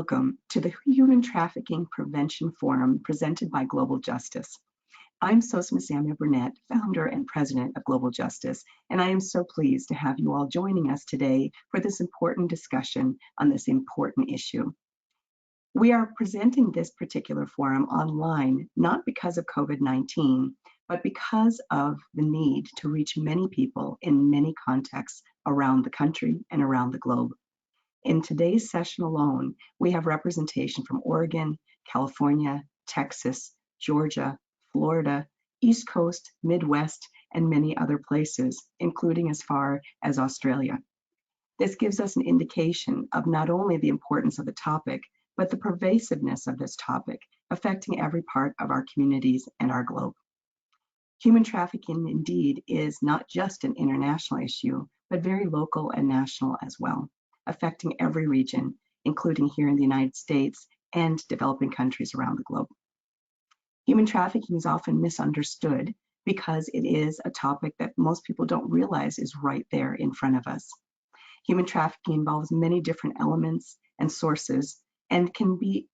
Welcome to the Human Trafficking Prevention Forum presented by Global Justice. I'm Sosamma Samuel-Burnett, founder and president of Global Justice, and I am so pleased to have you all joining us today for this important discussion on this important issue. We are presenting this particular forum online, not because of COVID-19, but because of the need to reach many people in many contexts around the country and around the globe. In today's session alone, we have representation from Oregon, California, Texas, Georgia, Florida, East Coast, Midwest, and many other places, including as far as Australia. This gives us an indication of not only the importance of the topic, but the pervasiveness of this topic, affecting every part of our communities and our globe. Human trafficking indeed is not just an international issue, but very local and national as well, affecting every region, including here in the United States and developing countries around the globe. Human trafficking is often misunderstood because it is a topic that most people don't realize is right there in front of us. Human trafficking involves many different elements and sources and can be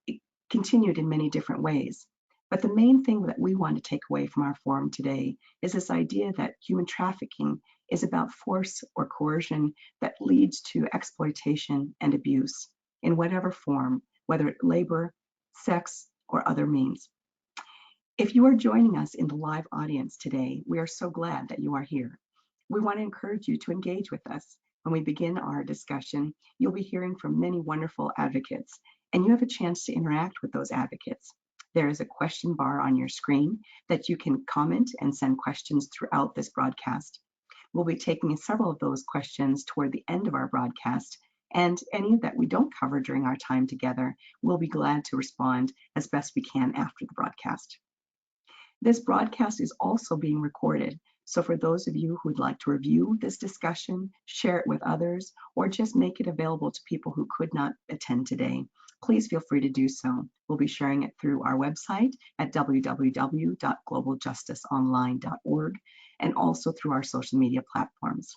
continued in many different ways. But the main thing that we want to take away from our forum today is this idea that human trafficking is about force or coercion that leads to exploitation and abuse in whatever form, whether it's labor, sex, or other means. If you are joining us in the live audience today, we are so glad that you are here. We want to encourage you to engage with us. When we begin our discussion, you'll be hearing from many wonderful advocates, and you have a chance to interact with those advocates. There is a question bar on your screen that you can comment and send questions throughout this broadcast. We'll be taking several of those questions toward the end of our broadcast, and any that we don't cover during our time together, we'll be glad to respond as best we can after the broadcast. This broadcast is also being recorded, so for those of you who would like to review this discussion, share it with others, or just make it available to people who could not attend today, please feel free to do so. We'll be sharing it through our website at www.globaljusticeonline.org and also through our social media platforms.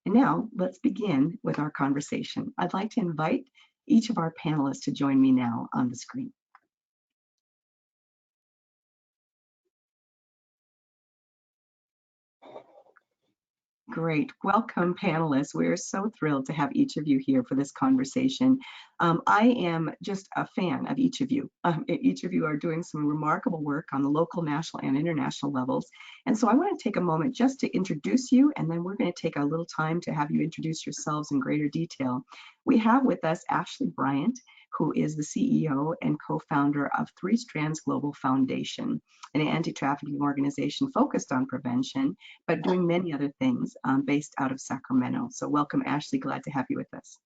And now let's begin with our conversation. I'd like to invite each of our panelists to join me now on the screen. Great. Welcome, panelists. We're so thrilled to have each of you here for this conversation. I am just a fan of each of you. Each of you are doing some remarkable work on the local, national, and international levels. And so I want to take a moment just to introduce you, and then we're going to take a little time to have you introduce yourselves in greater detail. We have with us Ashlie Bryant, who is the CEO and co-founder of Strands Global Foundation, an anti-trafficking organization focused on prevention, but doing many other things based out of Sacramento. So welcome, Ashlie, glad to have you with us.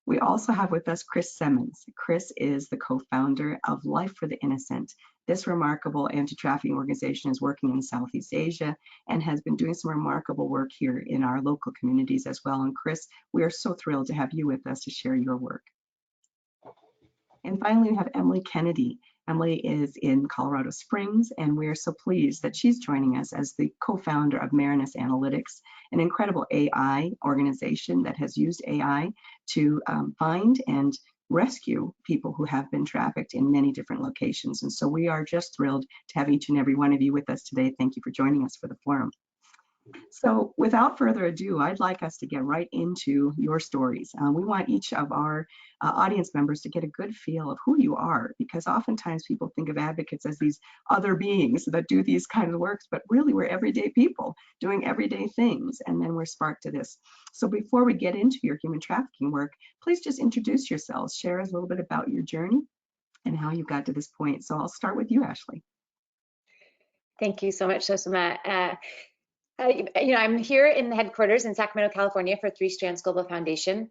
We also have with us Chris Semmens. Chris is the co-founder of Life for the Innocent. This remarkable anti-trafficking organization is working in Southeast Asia and has been doing some remarkable work here in our local communities as well. And Chris, we are so thrilled to have you with us to share your work. And finally, we have Emily Kennedy. Emily is in Colorado Springs, and we are so pleased that she's joining us as the co-founder of Marinus Analytics, an incredible AI organization that has used AI to find and rescue people who have been trafficked in many different locations. And so we are just thrilled to have each and every one of you with us today. Thank you for joining us for the forum. So without further ado, I'd like us to get right into your stories. We want each of our audience members to get a good feel of who you are, because oftentimes people think of advocates as these other beings that do these kinds of works, but really we're everyday people doing everyday things, and then we're sparked to this. So before we get into your human trafficking work, please just introduce yourselves, share us a little bit about your journey and how you got to this point. So I'll start with you, Ashlie. Thank you so much, Sosamma. I'm here in the headquarters in Sacramento, California for Strands Global Foundation.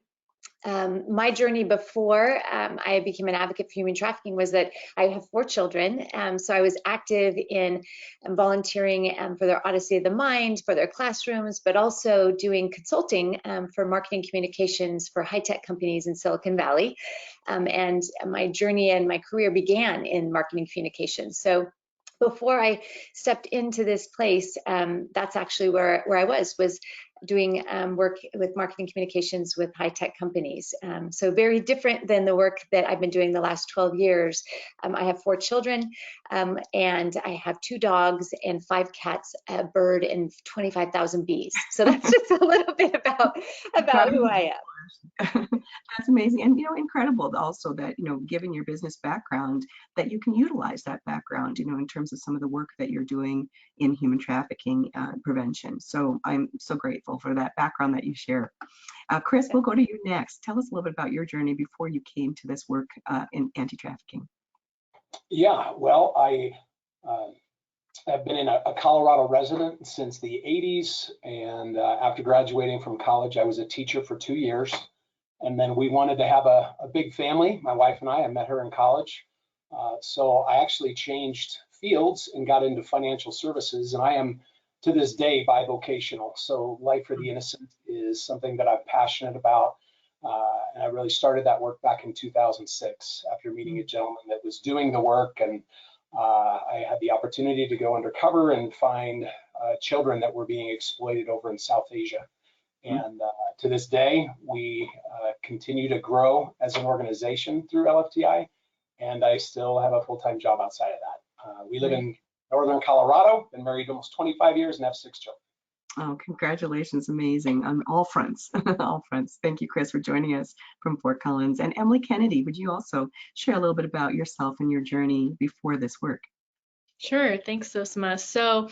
My journey before I became an advocate for human trafficking was that I have 4 children. So I was active in volunteering for their Odyssey of the Mind, for their classrooms, but also doing consulting for marketing communications for high-tech companies in Silicon Valley. And my journey and my career began in marketing communications. So before I stepped into this place, that's actually where I was doing work with marketing communications with high-tech companies. So very different than the work that I've been doing the last 12 years. I have 4 children, and I have 2 dogs and 5 cats, a bird, and 25,000 bees. So that's just a little bit about who I am. That's amazing. And, incredible also that, given your business background, that you can utilize that background, in terms of some of the work that you're doing in human trafficking prevention. So I'm so grateful for that background that you share. Chris, we'll go to you next. Tell us a little bit about your journey before you came to this work in anti-trafficking. Yeah, well, I've been a Colorado resident since the 80s, and after graduating from college, I was a teacher for 2 years. And then we wanted to have a big family, my wife and I met her in college. So I actually changed fields and got into financial services, and I am to this day bivocational. So Life for the Innocent is something that I'm passionate about. And I really started that work back in 2006 after meeting a gentleman that was doing the work, and I had the opportunity to go undercover and find children that were being exploited over in South Asia. And to this day, we continue to grow as an organization through LFTI, and I still have a full-time job outside of that. We live in northern Colorado, been married almost 25 years and have 6 children. Oh, congratulations. Amazing on all fronts. All fronts. Thank you, Chris, for joining us from Fort Collins. And Emily Kennedy, would you also share a little bit about yourself and your journey before this work? Sure, thanks, Sosamma. So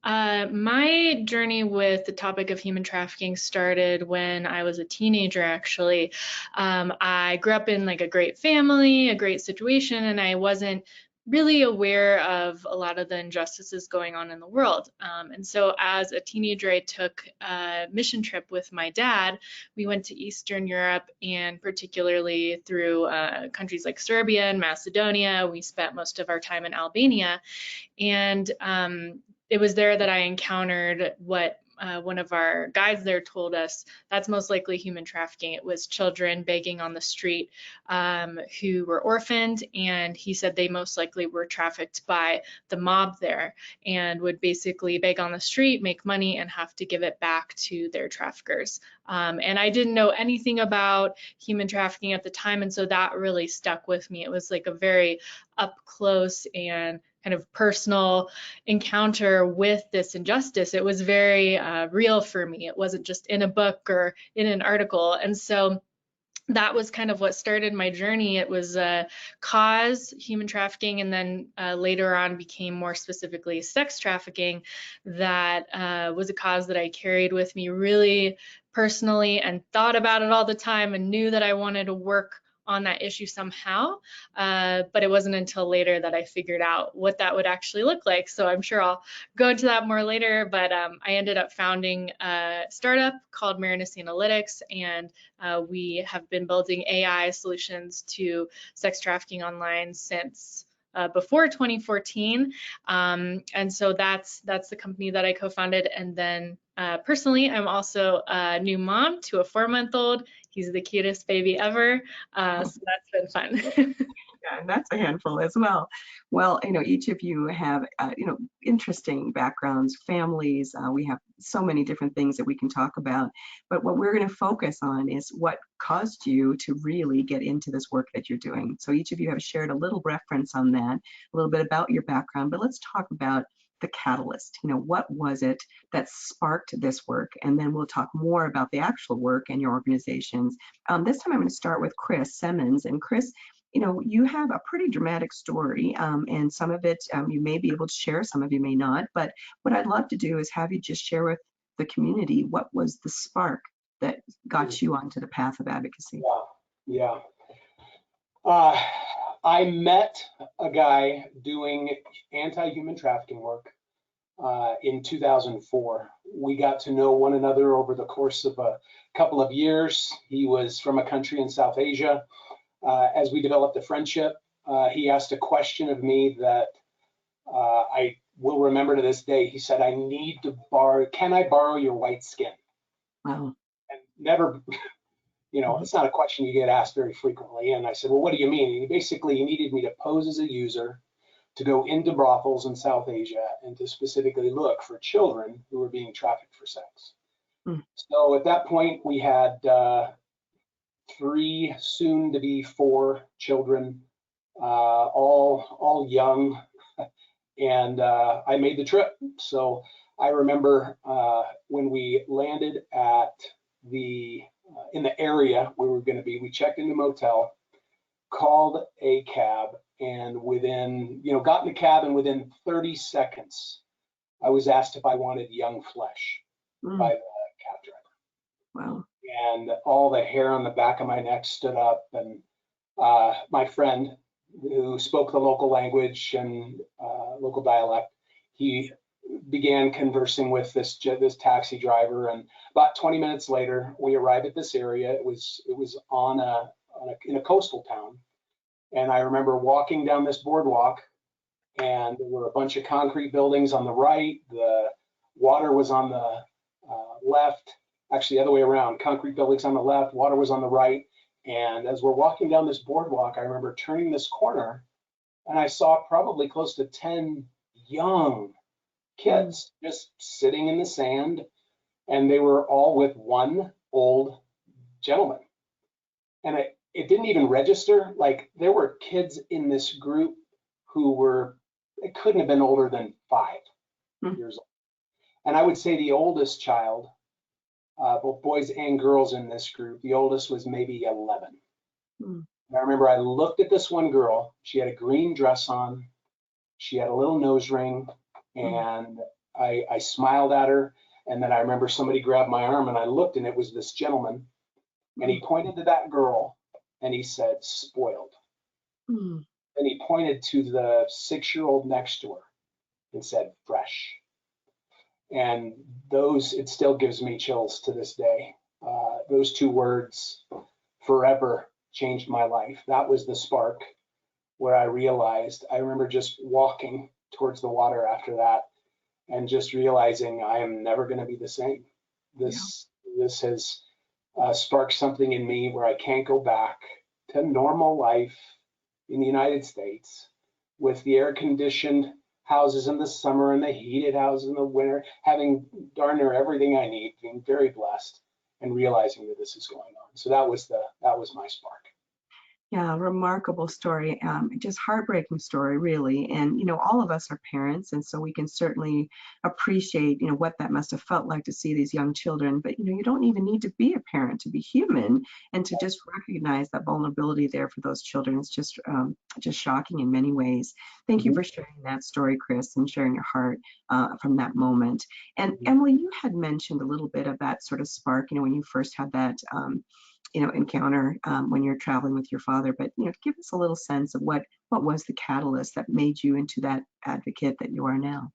my journey with the topic of human trafficking started when I was a teenager, actually. I grew up in like a great family, a great situation, and I wasn't really aware of a lot of the injustices going on in the world. And so as a teenager, I took a mission trip with my dad. We went to Eastern Europe, and particularly through countries like Serbia and Macedonia. We spent most of our time in Albania. And it was there that I encountered what one of our guides there told us, that's most likely human trafficking. It was children begging on the street who were orphaned, and he said they most likely were trafficked by the mob there and would basically beg on the street, make money, and have to give it back to their traffickers. And I didn't know anything about human trafficking at the time, and so that really stuck with me. It was like a very up close and kind of personal encounter with this injustice. It was very real for me. It wasn't just in a book or in an article. And so that was kind of what started my journey. It was cause, human trafficking, and then later on became more specifically sex trafficking. That was a cause that I carried with me really personally and thought about it all the time and knew that I wanted to work on that issue somehow, but it wasn't until later that I figured out what that would actually look like. So I'm sure I'll go into that more later, but I ended up founding a startup called Marinus Analytics, and we have been building AI solutions to sex trafficking online since before 2014. And so that's the company that I co-founded. And then personally, I'm also a new mom to a 4-month-old. He's the cutest baby ever. So that's been fun. Yeah, and that's a handful as well. Well, each of you have, interesting backgrounds, families. We have so many different things that we can talk about. But what we're going to focus on is what caused you to really get into this work that you're doing. So each of you have shared a little reference on that, a little bit about your background. But let's talk about the catalyst. What was it that sparked this work? And then we'll talk more about the actual work and your organizations. This time I'm going to start with Chris Semmens. And Chris, you have a pretty dramatic story, and some of it you may be able to share, some of you may not. But what I'd love to do is have you just share with the community what was the spark that got you onto the path of advocacy. Yeah. I met a guy doing anti-human trafficking work in 2004. We got to know one another over the course of a couple of years. He was from a country in South Asia. As we developed a friendship, he asked a question of me that I will remember to this day. He said, can I borrow your white skin? Wow. And never, it's not a question you get asked very frequently. And I said, well, what do you mean? And he needed me to pose as a user, to go into brothels in South Asia, and to specifically look for children who were being trafficked for sex. So at that point, we had 3, soon to be 4 children, all young, and I made the trip. So I remember when we landed at in the area where we were going to be, we checked into a motel, called a cab, and got in the cab, and within 30 seconds, I was asked if I wanted young flesh by the cab driver. Wow. And all the hair on the back of my neck stood up, and my friend who spoke the local language and local dialect, he began conversing with this taxi driver, and about 20 minutes later, we arrived at this area. It was in a coastal town, and I remember walking down this boardwalk, and there were a bunch of concrete buildings on the right. The water was on the left, actually the other way around. Concrete buildings on the left, water was on the right. And as we're walking down this boardwalk, I remember turning this corner, and I saw probably close to 10 young kids just sitting in the sand, and they were all with one old gentleman. And it didn't even register, like there were kids in this group who it couldn't have been older than 5 years old. And I would say the oldest child, both boys and girls in this group, the oldest was maybe 11. And I remember I looked at this one girl. She had a green dress on. She had a little nose ring, and I smiled at her. And then I remember somebody grabbed my arm, and I looked, and it was this gentleman. And he pointed to that girl, and he said, "Spoiled." And he pointed to the 6-year-old next to her and said, "Fresh." And it still gives me chills to this day. Those 2 words forever changed my life. That was the spark where I realized. I remember just walking towards the water after that and just realizing I am never going to be the same. This has sparked something in me where I can't go back to normal life in the United States with the air-conditioned houses in the summer and the heated houses in the winter, having darn near everything I need, being very blessed, and realizing that this is going on. So that was my spark. Yeah, remarkable story. Just heartbreaking story, really. And, all of us are parents, and so we can certainly appreciate, what that must have felt like to see these young children. But, you don't even need to be a parent to be human, and to just recognize that vulnerability there for those children is just shocking in many ways. Thank you for sharing that story, Chris, and sharing your heart from that moment. And Emily, you had mentioned a little bit of that sort of spark, when you first had that encounter when you're traveling with your father, but give us a little sense of what was the catalyst that made you into that advocate that you are now.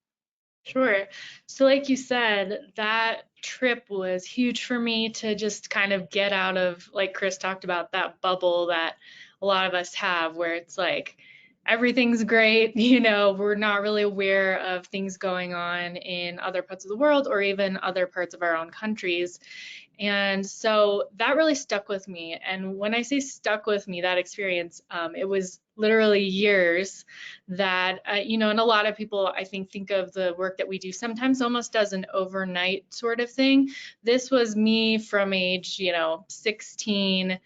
Sure. So like you said, that trip was huge for me to just kind of get out of, like Chris talked about, that bubble that a lot of us have where it's like everything's great, we're not really aware of things going on in other parts of the world or even other parts of our own countries. And so that really stuck with me. And when I say stuck with me, that experience, it was literally years that, and a lot of people, I think of the work that we do sometimes almost as an overnight sort of thing. This was me from age, 16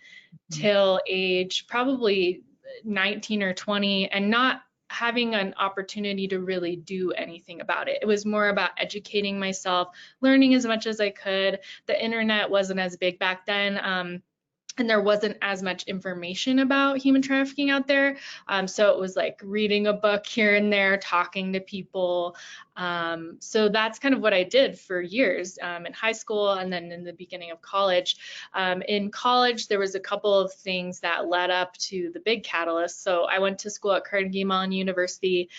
till age probably 19 or 20, and not having an opportunity to really do anything about it. It was more about educating myself, learning as much as I could. The internet wasn't as big back then. And there wasn't as much information about human trafficking out there. So it was like reading a book here and there, talking to people. So that's kind of what I did for years in high school and then in the beginning of college. In college, there was a couple of things that led up to the big catalyst. So I went to school at Carnegie Mellon University.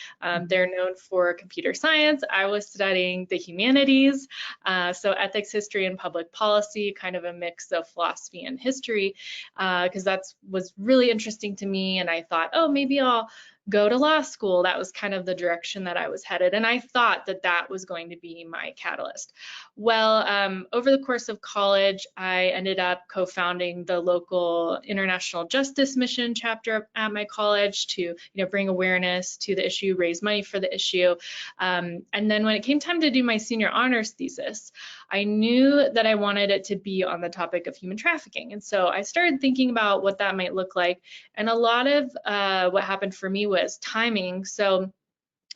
They're known for computer science. I was studying the humanities, so ethics, history, and public policy, kind of a mix of philosophy and history. Because that was really interesting to me, and I thought, oh, maybe I'll go to law school. That was kind of the direction that I was headed, and I thought that was going to be my catalyst. Well, over the course of college, I ended up co-founding the local International Justice Mission chapter at my college to bring awareness to the issue, raise money for the issue. And then when it came time to do my senior honors thesis, I knew that I wanted it to be on the topic of human trafficking. And so I started thinking about what that might look like. And a lot of what happened for me was timing. So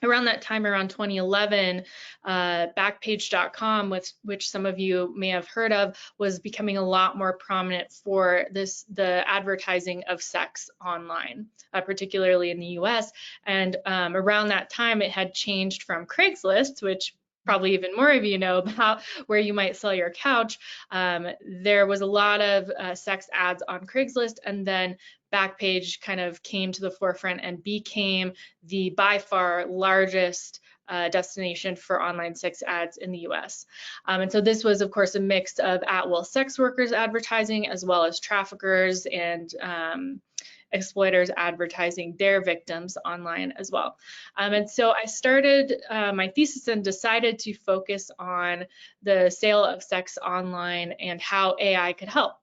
around that time, around 2011, Backpage.com, which some of you may have heard of, was becoming a lot more prominent for the advertising of sex online, particularly in the US. And around that time, it had changed from Craigslist, which probably even more of you know about, where you might sell your couch. There was a lot of sex ads on Craigslist, and then Backpage kind of came to the forefront and became the by far largest destination for online sex ads in the US. And so this was, of course, a mix of at-will sex workers advertising, as well as traffickers and exploiters advertising their victims online as well. And so I started my thesis and decided to focus on the sale of sex online and how AI could help.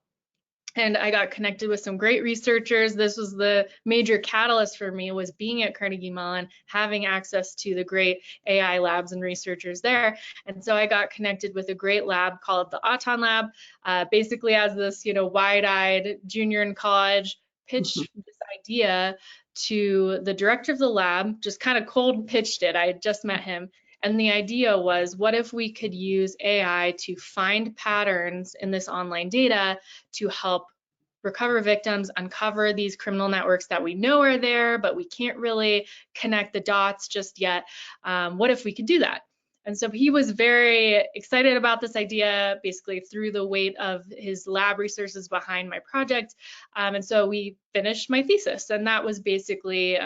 And I got connected with some great researchers. This was the major catalyst for me, was being at Carnegie Mellon, having access to the great AI labs and researchers there. And so I got connected with a great lab called the Auton Lab. Basically, as this, wide-eyed junior in college, pitched this idea to the director of the lab, just kind of cold pitched it. I had just met him. And the idea was, what if we could use AI to find patterns in this online data to help recover victims, uncover these criminal networks that we know are there, but we can't really connect the dots just yet. What if we could do that? And so he was very excited about this idea, basically threw the weight of his lab resources behind my project. And so we finished my thesis, and that was basically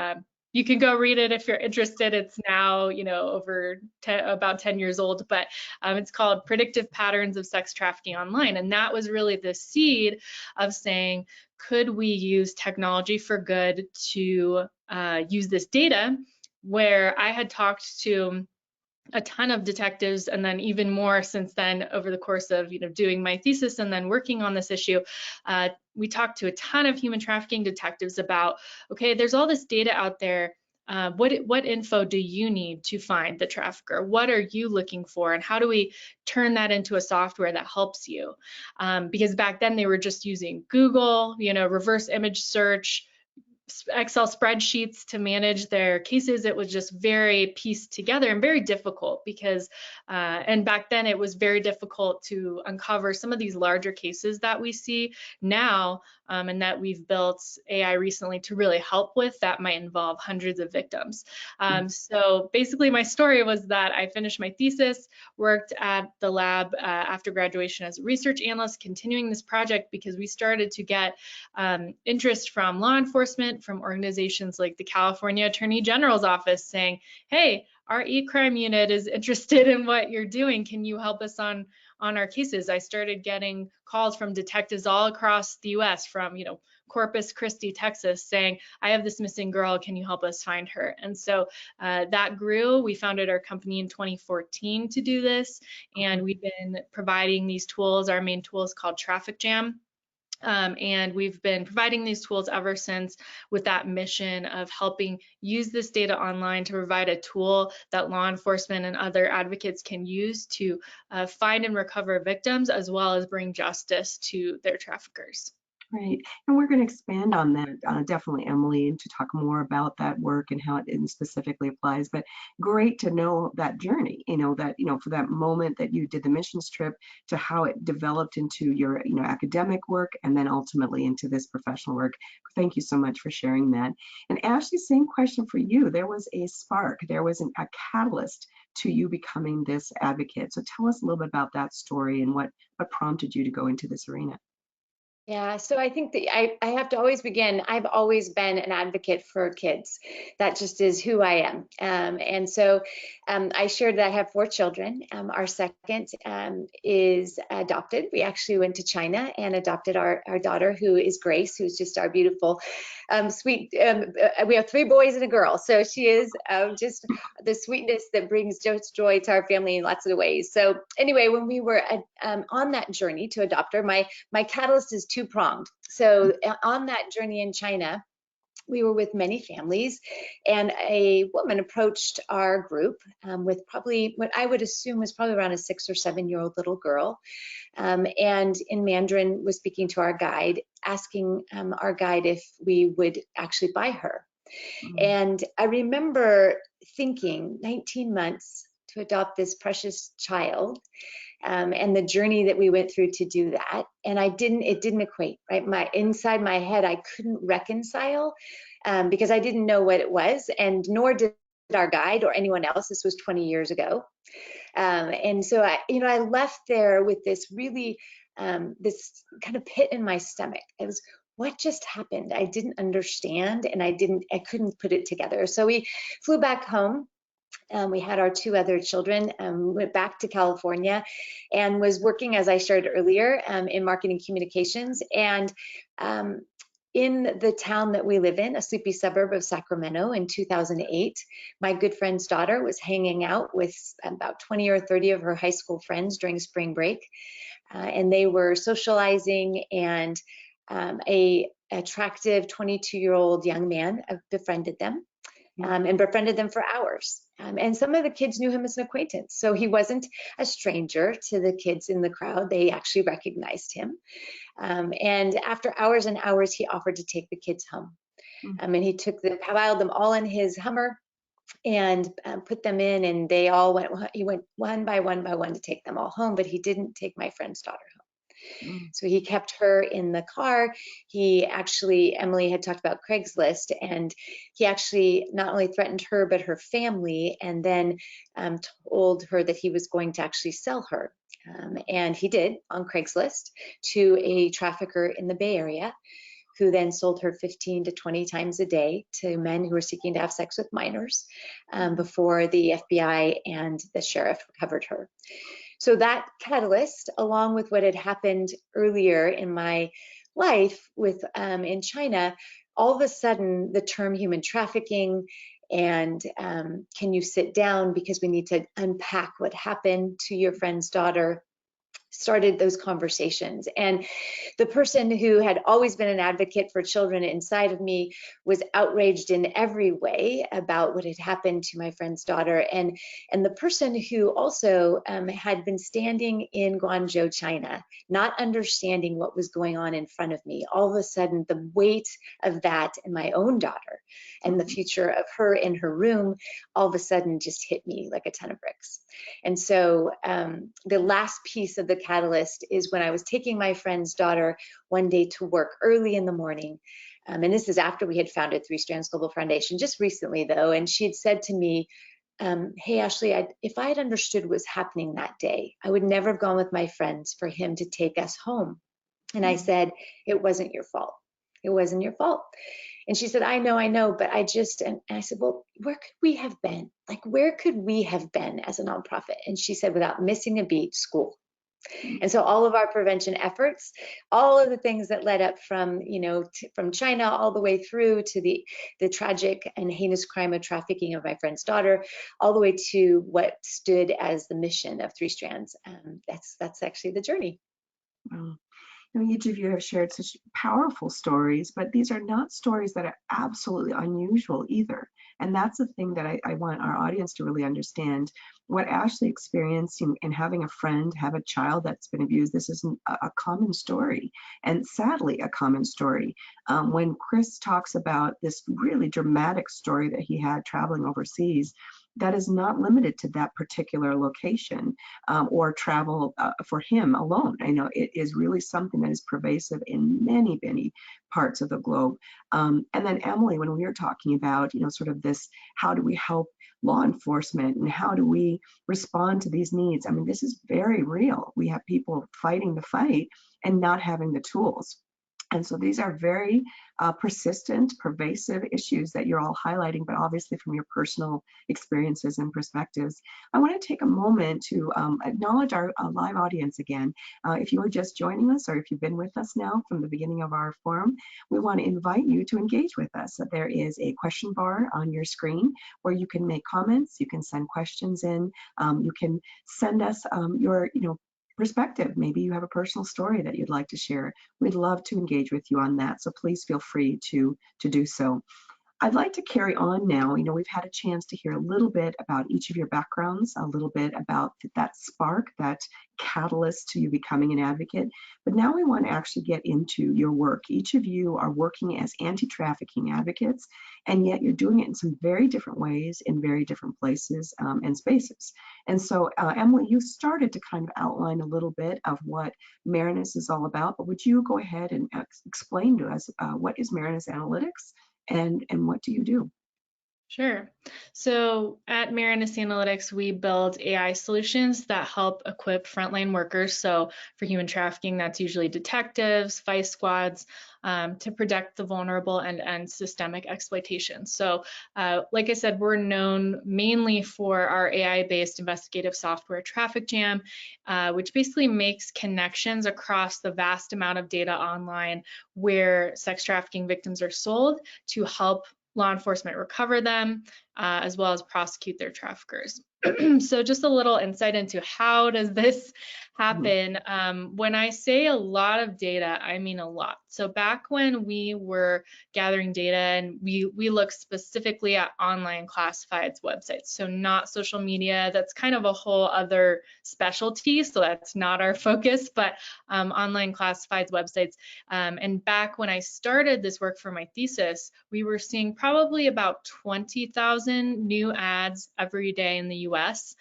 you can go read it if you're interested. It's now, about 10 years old, but it's called Predictive Patterns of Sex Trafficking Online. And that was really the seed of saying, could we use technology for good to use this data? Where I had talked to a ton of detectives, and then even more since then over the course of doing my thesis and then working on this issue. We talked to a ton of human trafficking detectives about, okay, there's all this data out there. What info do you need to find the trafficker? What are you looking for, and how do we turn that into a software that helps you? Because back then they were just using Google, reverse image search, Excel spreadsheets to manage their cases. It was just very pieced together and very difficult because, and back then it was very difficult to uncover some of these larger cases that we see now, and that we've built AI recently to really help with, that might involve hundreds of victims. So basically my story was that I finished my thesis, worked at the lab after graduation as a research analyst, continuing this project because we started to get interest from law enforcement, from organizations like the California Attorney General's office saying, hey, our e-crime unit is interested in what you're doing. Can you help us on our cases? I started getting calls from detectives all across the US, from Corpus Christi, Texas, saying, I have this missing girl, can you help us find her? And so that grew. We founded our company in 2014 to do this, and we've been providing these tools. Our main tool is called Trafficking. And we've been providing these tools ever since, with that mission of helping use this data online to provide a tool that law enforcement and other advocates can use to find and recover victims, as well as bring justice to their traffickers. Right, and we're going to expand on that, definitely, Emily, and to talk more about that work and how it specifically applies. But great to know that journey, for that moment that you did the missions trip, to how it developed into your, academic work, and then ultimately into this professional work. Thank you so much for sharing that. And Ashlie, same question for you. There was a spark, there was a catalyst to you becoming this advocate. So tell us a little bit about that story and what prompted you to go into this arena. Yeah, so I think that I have to always begin, I've always been an advocate for kids. That just is who I am. And so I shared that I have 4 children. Our second is adopted. We actually went to China and adopted our daughter, who is Grace, who's just our beautiful, sweet, we have 3 boys and a girl. So she is just the sweetness that brings joy to our family in lots of ways. So anyway, when we were on that journey to adopt her, my catalyst is 2-pronged. So on that journey in China, we were with many families, and a woman approached our group with probably what I would assume was probably around a 6 or 7-year-old little girl, and in Mandarin was speaking to our guide, asking our guide if we would actually buy her. And I remember thinking, 19 months to adopt this precious child, and the journey that we went through to do that. And it didn't equate, right? Inside my head, I couldn't reconcile because I didn't know what it was, and nor did our guide or anyone else. This was 20 years ago. And so I left there with this really, this kind of pit in my stomach. It was, what just happened? I didn't understand, and I couldn't put it together. So we flew back home. We had our 2 other children, went back to California, and was working, as I shared earlier, in marketing communications. And in the town that we live in, a sleepy suburb of Sacramento, in 2008, my good friend's daughter was hanging out with about 20 or 30 of her high school friends during spring break. And they were socializing, and a attractive 22-year-old young man befriended them. And befriended them for hours. And some of the kids knew him as an acquaintance. So he wasn't a stranger to the kids in the crowd. They actually recognized him. And after hours and hours, he offered to take the kids home. And he piled them all in his Hummer and put them in, and he went one by one to take them all home, but he didn't take my friend's daughter home. So he kept her in the car. Emily had talked about Craigslist, and he actually not only threatened her, but her family, and then told her that he was going to actually sell her. And he did, on Craigslist, to a trafficker in the Bay Area, who then sold her 15 to 20 times a day to men who were seeking to have sex with minors before the FBI and the sheriff recovered her. So that catalyst, along with what had happened earlier in my life in China, all of a sudden the term human trafficking and can you sit down because we need to unpack what happened to your friend's daughter, started those conversations. And the person who had always been an advocate for children inside of me was outraged in every way about what had happened to my friend's daughter. And the person who also had been standing in Guangzhou, China, not understanding what was going on in front of me, all of a sudden the weight of that and my own daughter and the future of her in her room, all of a sudden just hit me like a ton of bricks. And so the last piece of the catalyst is when I was taking my friend's daughter one day to work early in the morning. And this is after we had founded Three Strands Global Foundation, just recently though. And she had said to me, hey, Ashlie, if I had understood what was happening that day, I would never have gone with my friends for him to take us home. And I said, it wasn't your fault. It wasn't your fault. And she said, I know, but and I said, well, where could we have been? Like, where could we have been as a nonprofit? And she said, without missing a beat, school. And so all of our prevention efforts, all of the things that led up from, from China all the way through to the tragic and heinous crime of trafficking of my friend's daughter, all the way to what stood as the mission of Three Strands. That's actually the journey. Wow. Each of you have shared such powerful stories, but these are not stories that are absolutely unusual either. And that's the thing that I want our audience to really understand. What Ashlie experienced in having a friend have a child that's been abused, this is a common story, and sadly a common story. When Chris talks about this really dramatic story that he had traveling overseas, that is not limited to that particular location or travel for him alone. I know it is really something that is pervasive in many, many parts of the globe. And then Emily, when we were talking about, sort of this, how do we help law enforcement and how do we respond to these needs? I mean, this is very real. We have people fighting the fight and not having the tools. And so these are very persistent, pervasive issues that you're all highlighting, but obviously from your personal experiences and perspectives. I want to take a moment to acknowledge our live audience again. If you are just joining us or if you've been with us now from the beginning of our forum, we want to invite you to engage with us. There is a question bar on your screen where you can make comments, you can send questions in, you can send us your, perspective. Maybe you have a personal story that you'd like to share. We'd love to engage with you on that. So please feel free to do so. I'd like to carry on now. You know, we've had a chance to hear a little bit about each of your backgrounds, a little bit about that spark, that catalyst to you becoming an advocate. But now we want to actually get into your work. Each of you are working as anti-trafficking advocates, and yet you're doing it in some very different ways in very different places and spaces. And so, Emily, you started to kind of outline a little bit of what Marinus is all about, but would you go ahead and explain to us what is Marinus Analytics? And what do you do? Sure. So at Marinus Analytics, we build AI solutions that help equip frontline workers. So for human trafficking, that's usually detectives, vice squads, to protect the vulnerable and end systemic exploitation. So like I said, we're known mainly for our AI-based investigative software, Trafficking, which basically makes connections across the vast amount of data online where sex trafficking victims are sold to help law enforcement recover them, as well as prosecute their traffickers. So just a little insight into how does this happen. When I say a lot of data, I mean a lot. So back when we were gathering data and we look specifically at online classifieds websites, so not social media, that's kind of a whole other specialty, so that's not our focus, but online classifieds websites. And back when I started this work for my thesis, we were seeing probably about 20,000 new ads every day in the US.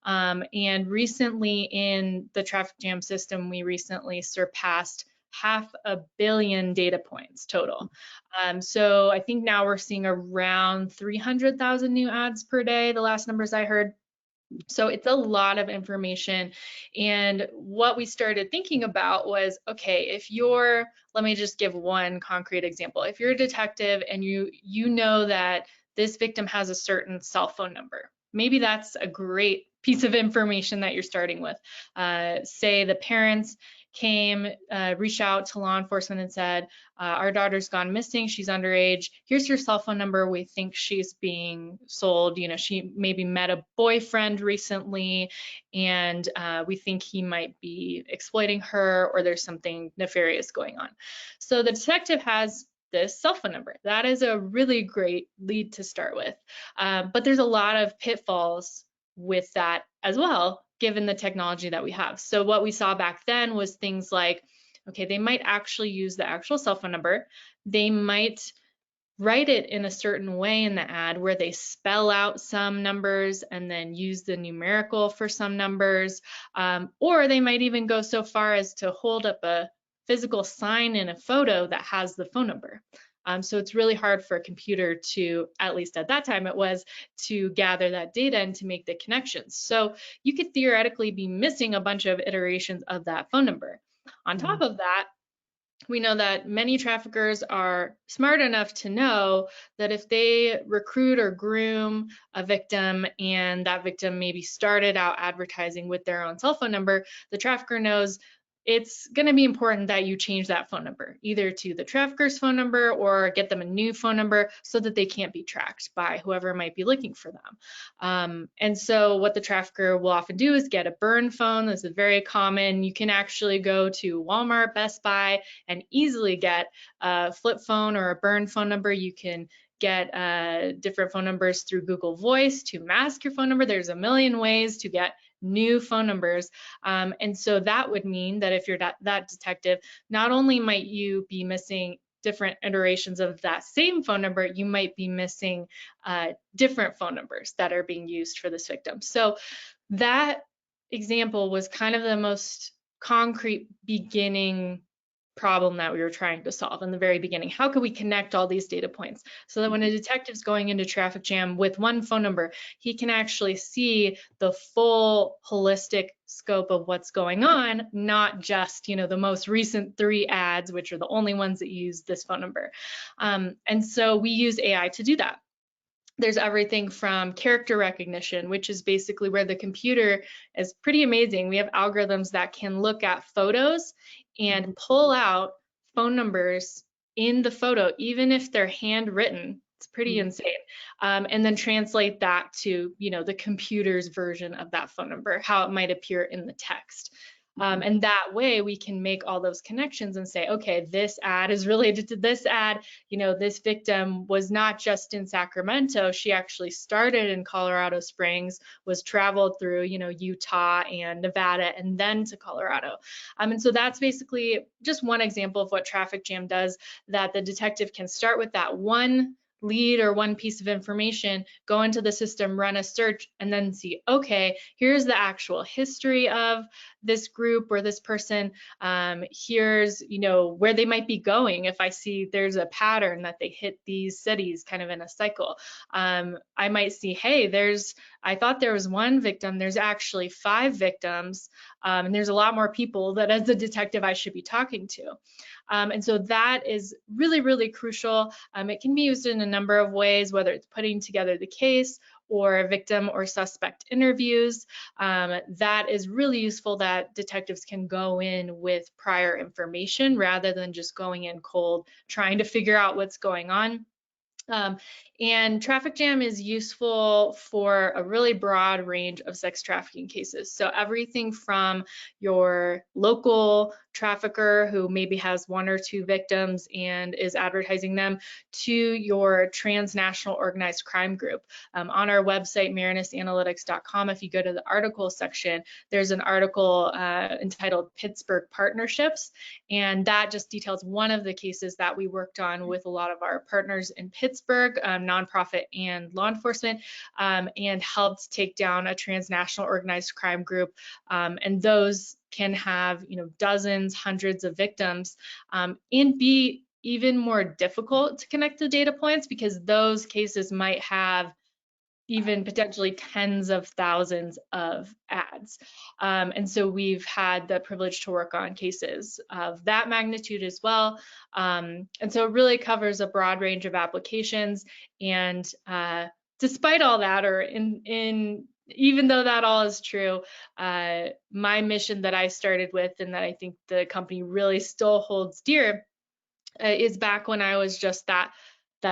And recently in the Trafficking system, we recently surpassed 500 million data points total. So I think now we're seeing around 300,000 new ads per day, the last numbers I heard. So it's a lot of information. And what we started thinking about was, okay, if you're, let me just give one concrete example. If you're a detective and you know that this victim has a certain cell phone number, maybe that's a great piece of information that you're starting with. Say the parents came, reached out to law enforcement and said, our daughter's gone missing, she's underage, here's your cell phone number, we think she's being sold, you know, she maybe met a boyfriend recently and we think he might be exploiting her or there's something nefarious going on. So the detective has this cell phone number. That is a really great lead to start with. But there's a lot of pitfalls with that as well, given the technology that we have. So what we saw back then was things like, okay, they might actually use the actual cell phone number. They might write it in a certain way in the ad where they spell out some numbers and then use the numerical for some numbers. Or they might even go so far as to hold up a physical sign in a photo that has the phone number. So it's really hard for a computer to, at least at that time it was, to gather that data and to make the connections. So you could theoretically be missing a bunch of iterations of that phone number. On top of that, we know that many traffickers are smart enough to know that if they recruit or groom a victim and that victim maybe started out advertising with their own cell phone number, the trafficker knows it's going to be important that you change that phone number, either to the trafficker's phone number or get them a new phone number so that they can't be tracked by whoever might be looking for them. And so what the trafficker will often do is get a burn phone. This is very common. You can actually go to Walmart, Best Buy, and easily get a flip phone or a burn phone number. You can get different phone numbers through Google Voice to mask your phone number. There's a million ways to get new phone numbers. And so that would mean that if you're that detective, not only might you be missing different iterations of that same phone number, you might be missing different phone numbers that are being used for this victim. So that example was kind of the most concrete beginning problem that we were trying to solve in the very beginning. How could we connect all these data points so that when a detective's going into Trafficking with one phone number, he can actually see the full holistic scope of what's going on, not just, you know, the most recent 3 ads, which are the only ones that use this phone number. And so we use AI to do that. There's everything from character recognition, which is basically where the computer is pretty amazing. We have algorithms that can look at photos and pull out phone numbers in the photo, even if they're handwritten. It's pretty insane. And then translate that to, you know, the computer's version of that phone number, how it might appear in the text. And that way we can make all those connections and say, okay, this ad is related to this ad. You know, this victim was not just in Sacramento. She actually started in Colorado Springs, was traveled through, you know, Utah and Nevada, and then to Colorado. And so that's basically just one example of what Traffic Jam does, that the detective can start with that one lead or one piece of information, go into the system, run a search, and then see, okay, here's the actual history of this group or this person. Here's, you know, where they might be going. If I see there's a pattern that they hit these cities kind of in a cycle, I might see, hey, I thought there was one victim, there's actually 5 victims, and there's a lot more people that as a detective I should be talking to. And so that is really, really crucial. It can be used in a number of ways, whether it's putting together the case or victim or suspect interviews. That is really useful, that detectives can go in with prior information rather than just going in cold, trying to figure out what's going on. And Traffic Jam is useful for a really broad range of sex trafficking cases. So everything from your local trafficker who maybe has 1 or 2 victims and is advertising them, to your transnational organized crime group. On our website, marinusanalytics.com, if you go to the article section, there's an article entitled Pittsburgh Partnerships, and that just details one of the cases that we worked on with a lot of our partners in Pittsburgh, nonprofit and law enforcement, and helped take down a transnational organized crime group. And those can have, you know, dozens, hundreds of victims, and be even more difficult to connect the data points, because those cases might have even potentially tens of thousands of ads. And so we've had the privilege to work on cases of that magnitude as well. And so it really covers a broad range of applications. And despite all that, or even though that all is true, my mission that I started with, and that I think the company really still holds dear, is back when I was just that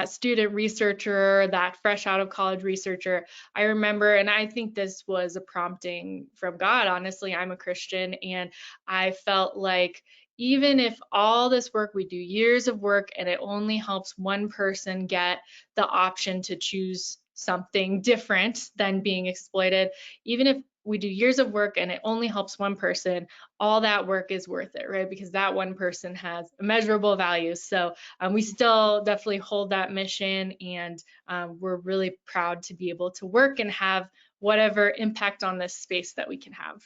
student researcher, that fresh out of college researcher. I remember, and I think this was a prompting from God, honestly, I'm a Christian, and I felt like even if all this work, we do years of work, and it only helps one person get the option to choose something different than being exploited, even if we do years of work and it only helps one person, all that work is worth it, right? Because that one person has immeasurable value. So we still definitely hold that mission, and we're really proud to be able to work and have whatever impact on this space that we can have.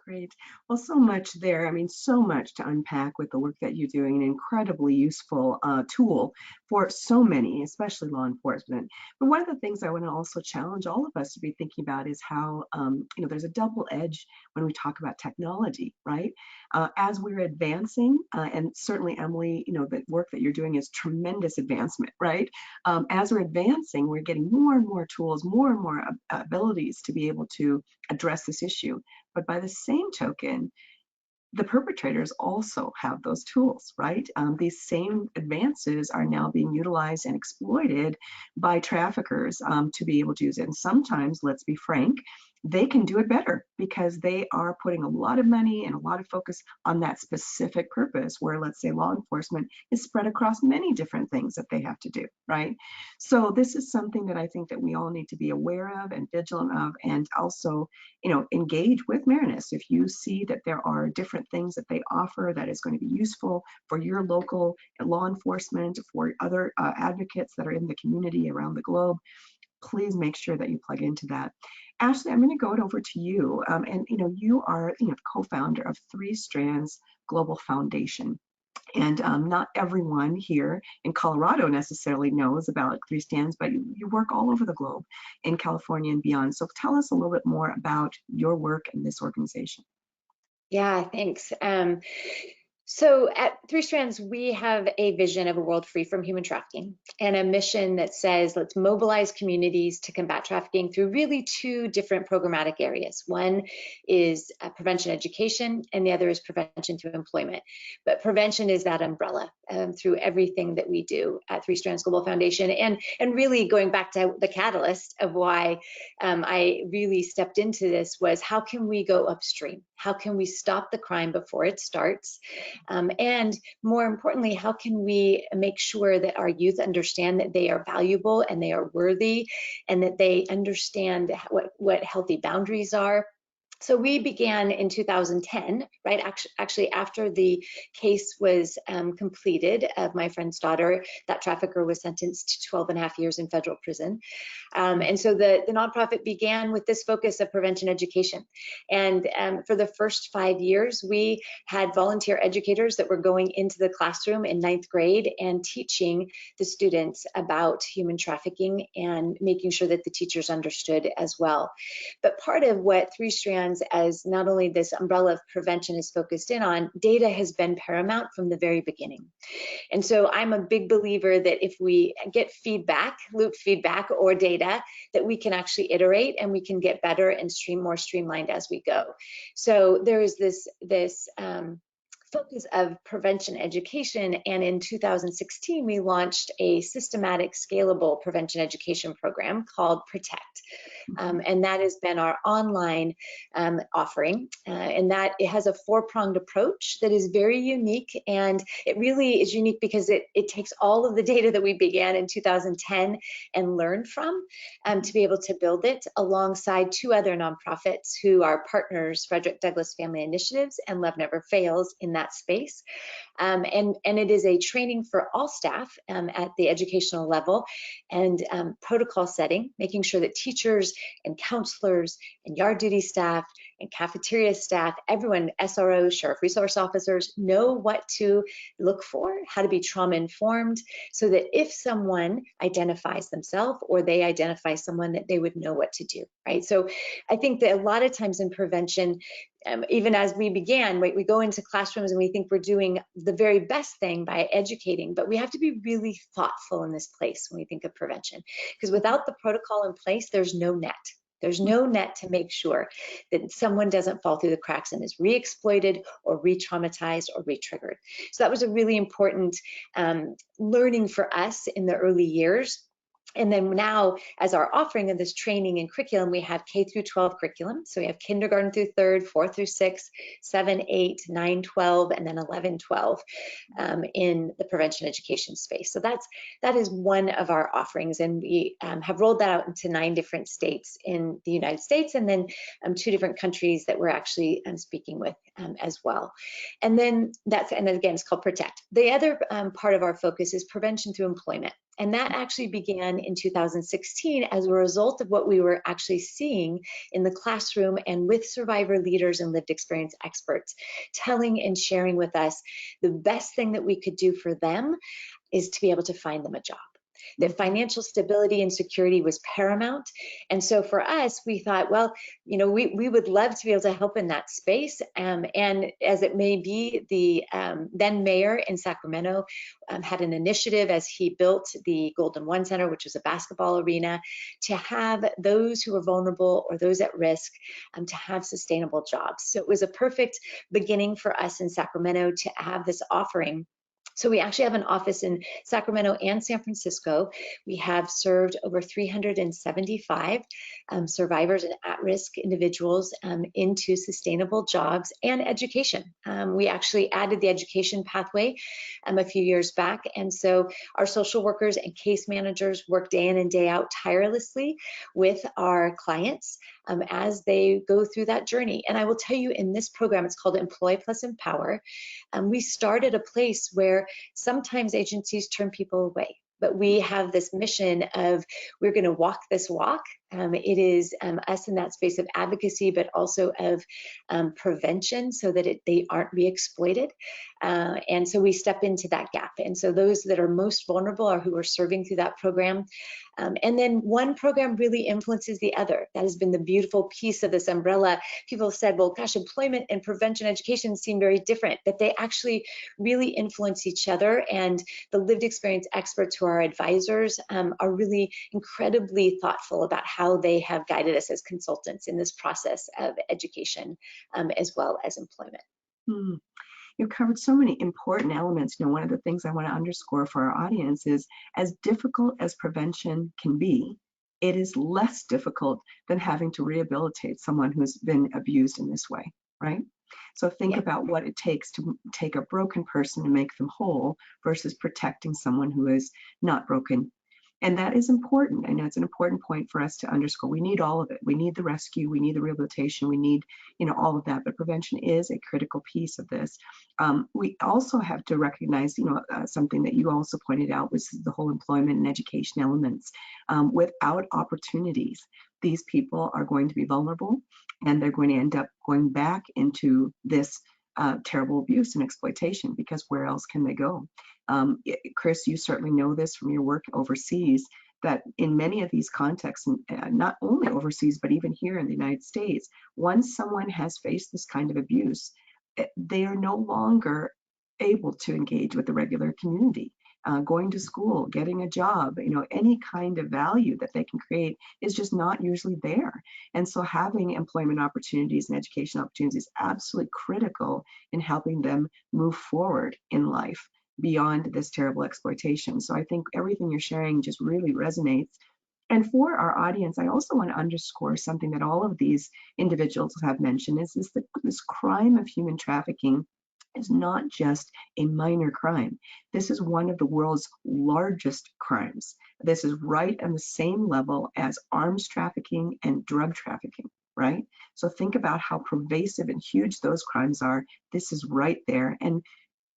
Great. Well, so much there. I mean, so much to unpack with the work that you're doing, an incredibly useful tool for so many, especially law enforcement. But one of the things I want to also challenge all of us to be thinking about is how, you know, there's a double edge when we talk about technology, right? As we're advancing, and certainly, Emily, you know, the work that you're doing is tremendous advancement, right? As we're advancing, we're getting more and more tools, more and more abilities to be able to address this issue. But by the same token, the perpetrators also have those tools, right? These same advances are now being utilized and exploited by traffickers to be able to use it. And sometimes, let's be frank, they can do it better because they are putting a lot of money and a lot of focus on that specific purpose, where, let's say, law enforcement is spread across many different things that they have to do, right? So this is something that I think that we all need to be aware of and vigilant of, and also, you know, engage with Marinus. If you see that there are different things that they offer that is going to be useful for your local law enforcement, for other advocates that are in the community around the globe, please make sure that you plug into that. Ashlie, I'm going to go it over to you. And you know, you are, you know, co-founder of Three Strands Global Foundation. And not everyone here in Colorado necessarily knows about Three Strands, but you work all over the globe in California and beyond. So tell us a little bit more about your work and this organization. Yeah, thanks. So at Three Strands, we have a vision of a world free from human trafficking, and a mission that says, let's mobilize communities to combat trafficking through really 2 different programmatic areas. One is prevention education, and the other is prevention through employment. But prevention is that umbrella. through everything that we do at Three Strands Global Foundation. And really going back to the catalyst of why I really stepped into this was, how can we go upstream? How can we stop the crime before it starts? And more importantly, how can we make sure that our youth understand that they are valuable and they are worthy, and that they understand what healthy boundaries are? So we began in 2010, right? Actually, after the case was completed of my friend's daughter, that trafficker was sentenced to 12.5 years in federal prison. And so the nonprofit began with this focus of prevention education. And for the first 5 years, we had volunteer educators that were going into the classroom in 9th grade and teaching the students about human trafficking and making sure that the teachers understood as well. But part of what Three Strands, as not only this umbrella of prevention, is focused in on, data has been paramount from the very beginning. And so I'm a big believer that if we get feedback, loop feedback or data, that we can actually iterate and we can get better and more streamlined as we go. So there is this focus of prevention education, and in 2016 we launched a systematic, scalable prevention education program called Protect. And that has been our online offering, and that it has a 4-pronged approach that is very unique. And it really is unique because it takes all of the data that we began in 2010 and learned from to be able to build it alongside 2 other nonprofits who are partners, Frederick Douglass Family Initiatives and Love Never Fails, in that space. And it is a training for all staff at the educational level, and protocol setting, making sure that teachers and counselors and yard duty staff and cafeteria staff, everyone, SROs, sheriff resource officers, know what to look for, how to be trauma informed, so that if someone identifies themselves or they identify someone, that they would know what to do, right? So I think that a lot of times in prevention, even as we began, right, we go into classrooms and we think we're doing the very best thing by educating, but we have to be really thoughtful in this place when we think of prevention, because without the protocol in place, there's no net. There's no net to make sure that someone doesn't fall through the cracks and is re-exploited or re-traumatized or re-triggered. So that was a really important learning for us in the early years. And then now, as our offering of this training and curriculum, we have K through 12 curriculum. So we have kindergarten through 3rd, 4 through 6, 7, 8, 9, 12, and then 11, 12 in the prevention education space. So that is one of our offerings, and we have rolled that out into 9 different states in the United States, and then 2 different countries that we're actually speaking with as well. And then again, it's called Protect. The other part of our focus is prevention through employment. And that actually began in 2016 as a result of what we were actually seeing in the classroom and with survivor leaders and lived experience experts telling and sharing with us the best thing that we could do for them is to be able to find them a job. That financial stability and security was paramount. And so for us, we thought, well, you know, we would love to be able to help in that space. And as it may be, the then mayor in Sacramento had an initiative as he built the Golden One Center, which was a basketball arena, to have those who were vulnerable or those at risk to have sustainable jobs. So it was a perfect beginning for us in Sacramento to have this offering. So we actually have an office in Sacramento and San Francisco. We have served over 375 survivors and at-risk individuals into sustainable jobs and education. We actually added the education pathway a few years back. And so our social workers and case managers work day in and day out tirelessly with our clients as they go through that journey. And I will tell you, in this program, it's called Employ Plus Empower. We started a place where sometimes agencies turn people away, but we have this mission of we're going to walk this walk. It is us in that space of advocacy, but also of prevention, so that they aren't re-exploited. And so we step into that gap. And so those that are most vulnerable are who are serving through that program. And then one program really influences the other. That has been the beautiful piece of this umbrella. People have said, well, gosh, employment and prevention education seem very different, but they actually really influence each other. And the lived experience experts who are advisors are really incredibly thoughtful about how they have guided us as consultants in this process of education as well as employment. You've covered so many important elements. One of the things I want to underscore for our audience is, as difficult as prevention can be, it is less difficult than having to rehabilitate someone who's been abused in this way, right? So think about what it takes to take a broken person and make them whole versus protecting someone who is not broken. And that is important. I know it's an important point for us to underscore. We need all of it. We need the rescue, we need the rehabilitation, we need, all of that. But prevention is a critical piece of this. We also have to recognize, something that you also pointed out was the whole employment and education elements. Without opportunities, these people are going to be vulnerable, and they're going to end up going back into this terrible abuse and exploitation, because where else can they go? Chris, you certainly know this from your work overseas, that in many of these contexts, and not only overseas, but even here in the United States, once someone has faced this kind of abuse, they are no longer able to engage with the regular community. Going to school, getting a job, any kind of value that they can create is just not usually there. And so having employment opportunities and education opportunities is absolutely critical in helping them move forward in life beyond this terrible exploitation. So I think everything you're sharing just really resonates. And for our audience, I also want to underscore something that all of these individuals have mentioned, is this crime of human trafficking is not just a minor crime. This is one of the world's largest crimes. This is right on the same level as arms trafficking and drug trafficking, right? So think about how pervasive and huge those crimes are. This is right there, and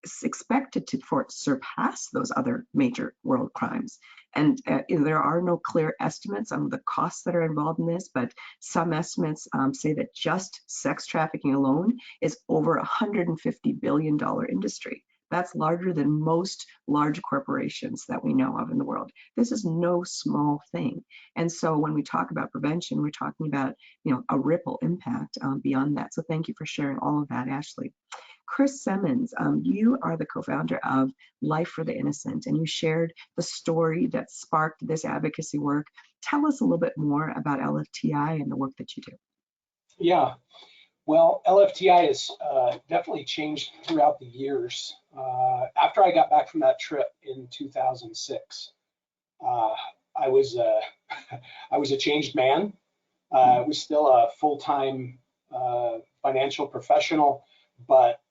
it's expected to surpass those other major world crimes. And there are no clear estimates on the costs that are involved in this, but some estimates say that just sex trafficking alone is over $150 billion industry. That's larger than most large corporations that we know of in the world. This is no small thing. And so when we talk about prevention, we're talking about, a ripple impact beyond that. So thank you for sharing all of that, Ashlie. Chris Semmens, you are the co-founder of Life for the Innocent, and you shared the story that sparked this advocacy work. Tell us a little bit more about LFTI and the work that you do. Yeah, well, LFTI has definitely changed throughout the years. After I got back from that trip in 2006, I was a changed man. I was still a full-time financial professional, but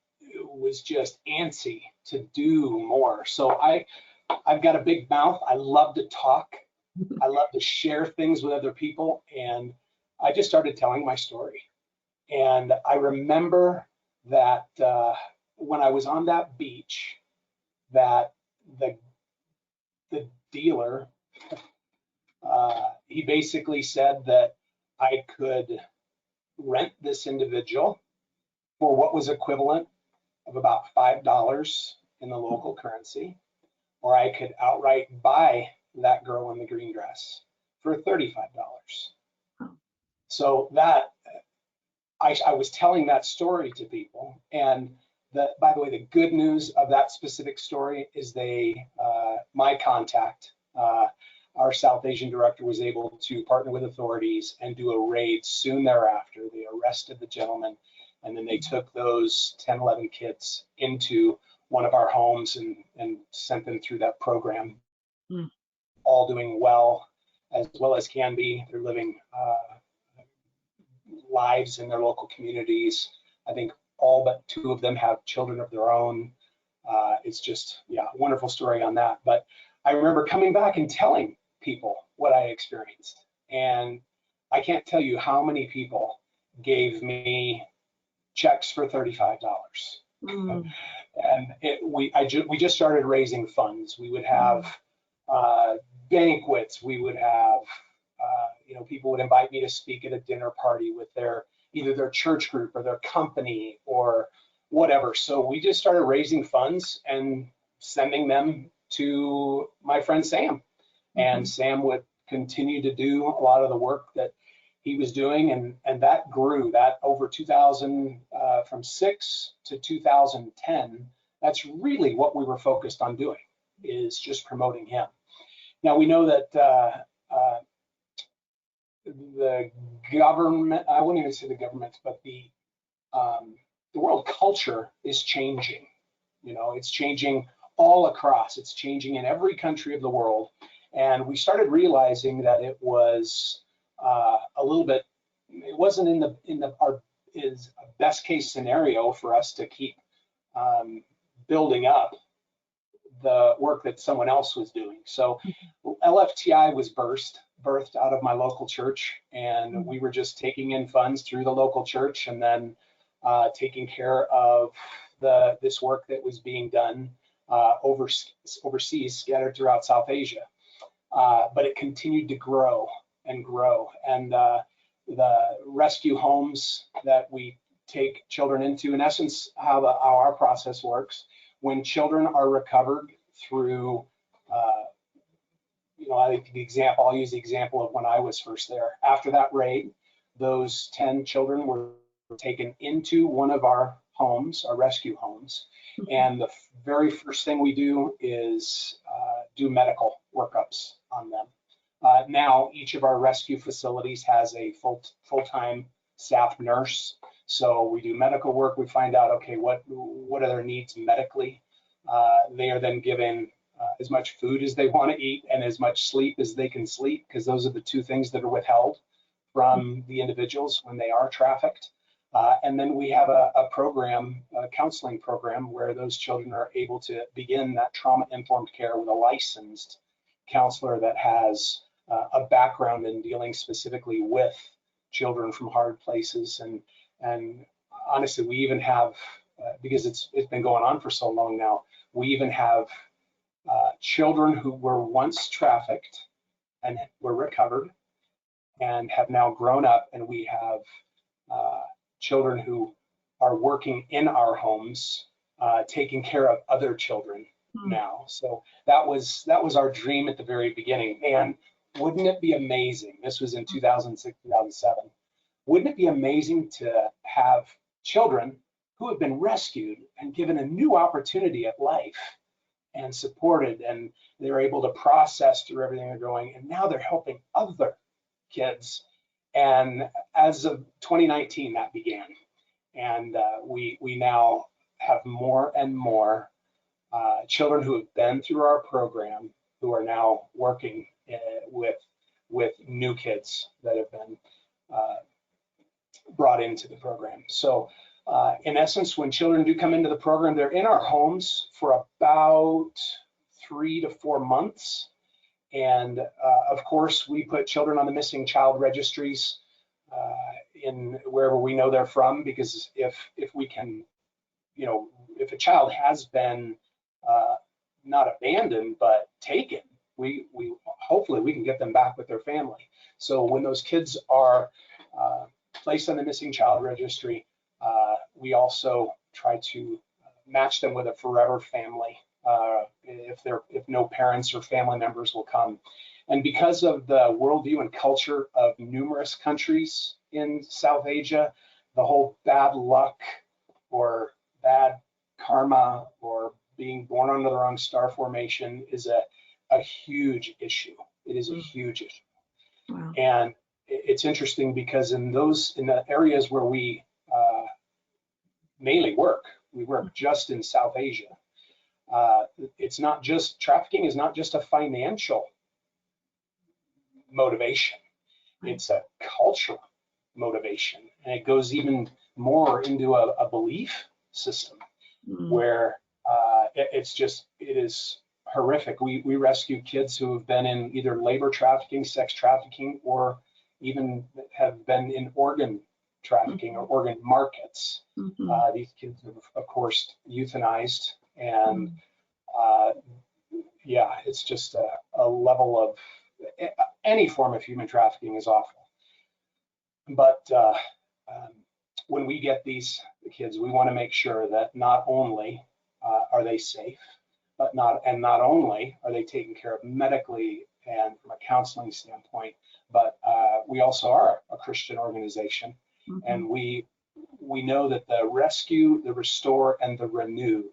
was just antsy to do more. So I've got a big mouth. I love to talk. I love to share things with other people, and I just started telling my story. And I remember that when I was on that beach, that the dealer, he basically said that I could rent this individual for what was equivalent of about $5 in the local currency, or I could outright buy that girl in the green dress for $35. So that I was telling that story to people, and by the way, the good news of that specific story is my contact, our South Asian director, was able to partner with authorities and do a raid soon thereafter. They arrested the gentleman, and then they took those 10, 11 kids into one of our homes and sent them through that program, all doing well as can be. They're living lives in their local communities. I think all but 2 of them have children of their own. It's just, a wonderful story on that. But I remember coming back and telling people what I experienced. And I can't tell you how many people gave me checks for $35. And we just started raising funds. We would have banquets. We would have, people would invite me to speak at a dinner party with either their church group or their company or whatever. So we just started raising funds and sending them to my friend Sam. And Sam would continue to do a lot of the work that he was doing, and that grew. That over 2000, from 6 to 2010, that's really what we were focused on doing, is just promoting him. Now we know that the government, I wouldn't even say the government, but the the world culture is changing. You know, it's changing all across. It's changing in every country of the world. And we started realizing that it was a little bit, it wasn't in our best case scenario for us to keep building up the work that someone else was doing. So LFTI was birthed out of my local church, and we were just taking in funds through the local church and then taking care of this work that was being done overseas, scattered throughout South Asia. But it continued to grow and grow. And the rescue homes that we take children into, in essence, how our process works, when children are recovered through, you know, I think I'll use the example of when I was first there. After that raid, those 10 children were taken into one of our homes, our rescue homes. And the very first thing we do is do medical workups on them. Now, each of our rescue facilities has a full-time staff nurse. So we do medical work. We find out, okay, what are their needs medically? They are then given as much food as they want to eat and as much sleep as they can sleep, because those are the two things that are withheld from the individuals when they are trafficked. And then we have a program, a counseling program, where those children are able to begin that trauma-informed care with a licensed counselor that has a background in dealing specifically with children from hard places. And honestly, we even have, because it's been going on for so long now, we even have children who were once trafficked and were recovered and have now grown up, and we have children who are working in our homes, taking care of other children now. So that was our dream at the very beginning. And wouldn't it be amazing? This was in 2006, 2007. Wouldn't it be amazing to have children who have been rescued and given a new opportunity at life and supported, and they're able to process through everything they're going, and now they're helping other kids. And as of 2019, that began. And we now have more and more children who have been through our program who are now working with new kids that have been brought into the program. So in essence, when children do come into the program, they're in our homes for about 3 to 4 months. And of course, we put children on the missing child registries in wherever we know they're from, because if we can, you know, if a child has been not abandoned but taken, we hopefully we can get them back with their family. So when those kids are placed on the missing child registry, we also try to match them with a forever family if no parents or family members will come. And because of the worldview and culture of numerous countries in South Asia, the whole bad luck or bad karma or being born under the wrong star formation is a huge issue. It is a huge issue. Wow. And it's interesting because in the areas where we mainly work, we work just in South Asia. It's not just, trafficking is not just a financial motivation. It's a cultural motivation, and it goes even more into a belief system where it is horrific. We rescue kids who have been in either labor trafficking, sex trafficking, or even have been in organ trafficking or organ markets. These kids have, of course, euthanized, and yeah, it's just a level of any form of human trafficking is awful. But when we get these kids, we want to make sure that not only are they safe, but not only are they taken care of medically and from a counseling standpoint, but we also are a Christian organization, and we know that the rescue, the restore, and the renew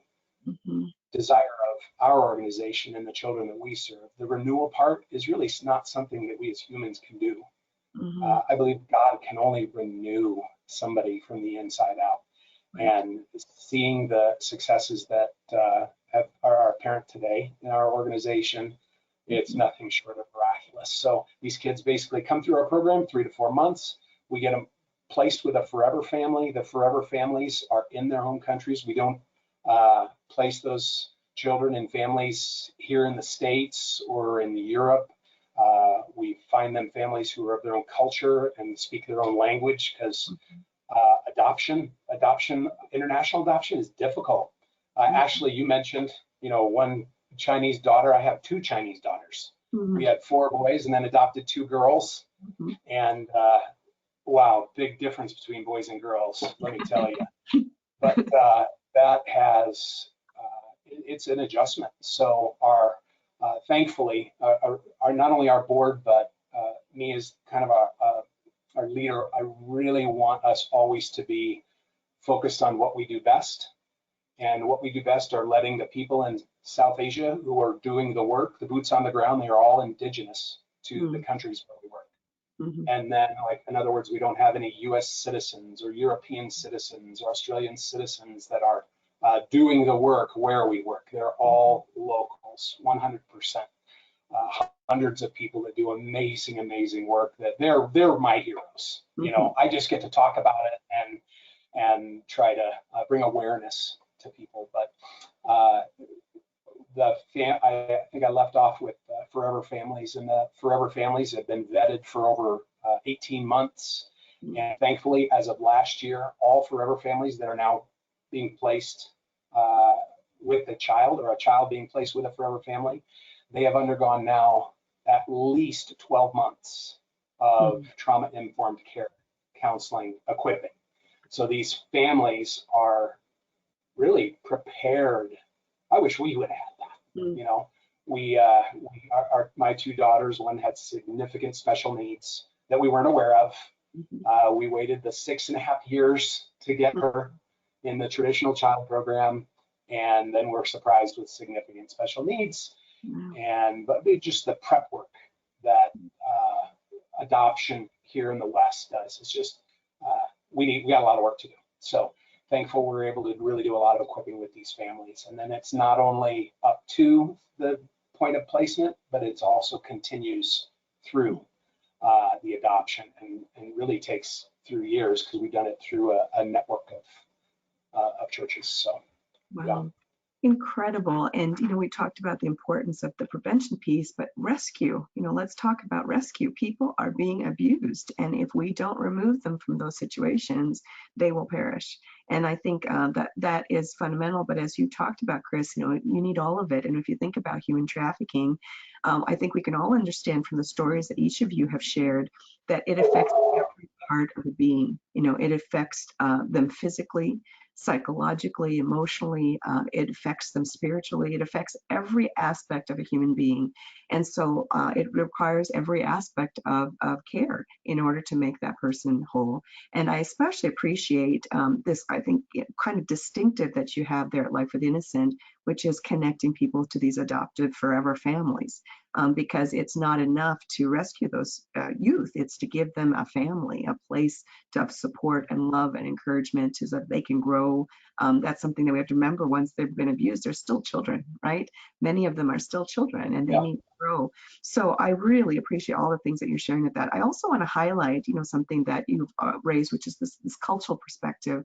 desire of our organization and the children that we serve, the renewal part is really not something that we as humans can do. I believe God can only renew somebody from the inside out. and seeing the successes that are apparent today in our organization, it's nothing short of miraculous. So these kids basically come through our program 3 to 4 months. We get them placed with a forever family. The forever families are in their home countries. We don't place those children in families here in the States or in Europe. We find them families who are of their own culture and speak their own language, because international adoption is difficult. Ashlie, you mentioned, one Chinese daughter. I have 2 Chinese daughters. We had 4 boys and then adopted 2 girls. And wow, big difference between boys and girls, let me tell you. But that has, it's an adjustment. So thankfully, not only our board, but me as kind of our leader, I really want us always to be focused on what we do best. And what we do best are letting the people in South Asia who are doing the work, the boots on the ground, they are all indigenous to the countries where we work. And then, like, in other words, we don't have any US citizens or European citizens or Australian citizens that are doing the work where we work. They're all locals, 100%. Hundreds of people that do amazing, amazing work, that they're my heroes. I just get to talk about it and try to bring awareness to people. But I think I left off with forever families, and the forever families have been vetted for over 18 months. And thankfully, as of last year, all forever families that are now being placed with a child, or a child being placed with a forever family, they have undergone now at least 12 months of trauma-informed care, counseling, equipping. So these families are really prepared. I wish we would have had that. My 2 daughters, one had significant special needs that we weren't aware of. We waited the 6.5 years to get her in the traditional child program, and then we're surprised with significant special needs. But just the prep work that adoption here in the West does, it's just we got a lot of work to do. So thankful we're able to really do a lot of equipping with these families. And then it's not only up to the point of placement, but it's also continues through the adoption, and really takes through years, because we've done it through a network of churches. So wow. Incredible. And, we talked about the importance of the prevention piece, but rescue, let's talk about rescue. People are being abused, and if we don't remove them from those situations, they will perish. And I think that is fundamental. But as you talked about, Chris, you need all of it. And if you think about human trafficking, I think we can all understand from the stories that each of you have shared that it affects every part of the being. It affects them physically, psychologically, emotionally, it affects them spiritually, it affects every aspect of a human being. And so it requires every aspect of care in order to make that person whole. And I especially appreciate this, I think, kind of distinctive that you have there at Life with Innocent, which is connecting people to these adopted forever families. Because it's not enough to rescue those youth, it's to give them a family, a place of support and love and encouragement so that they can grow. That's something that we have to remember. Once they've been abused, they're still children, right? Many of them are still children, and they need to grow. So I really appreciate all the things that you're sharing with that. I also want to highlight, something that you've raised, which is this cultural perspective.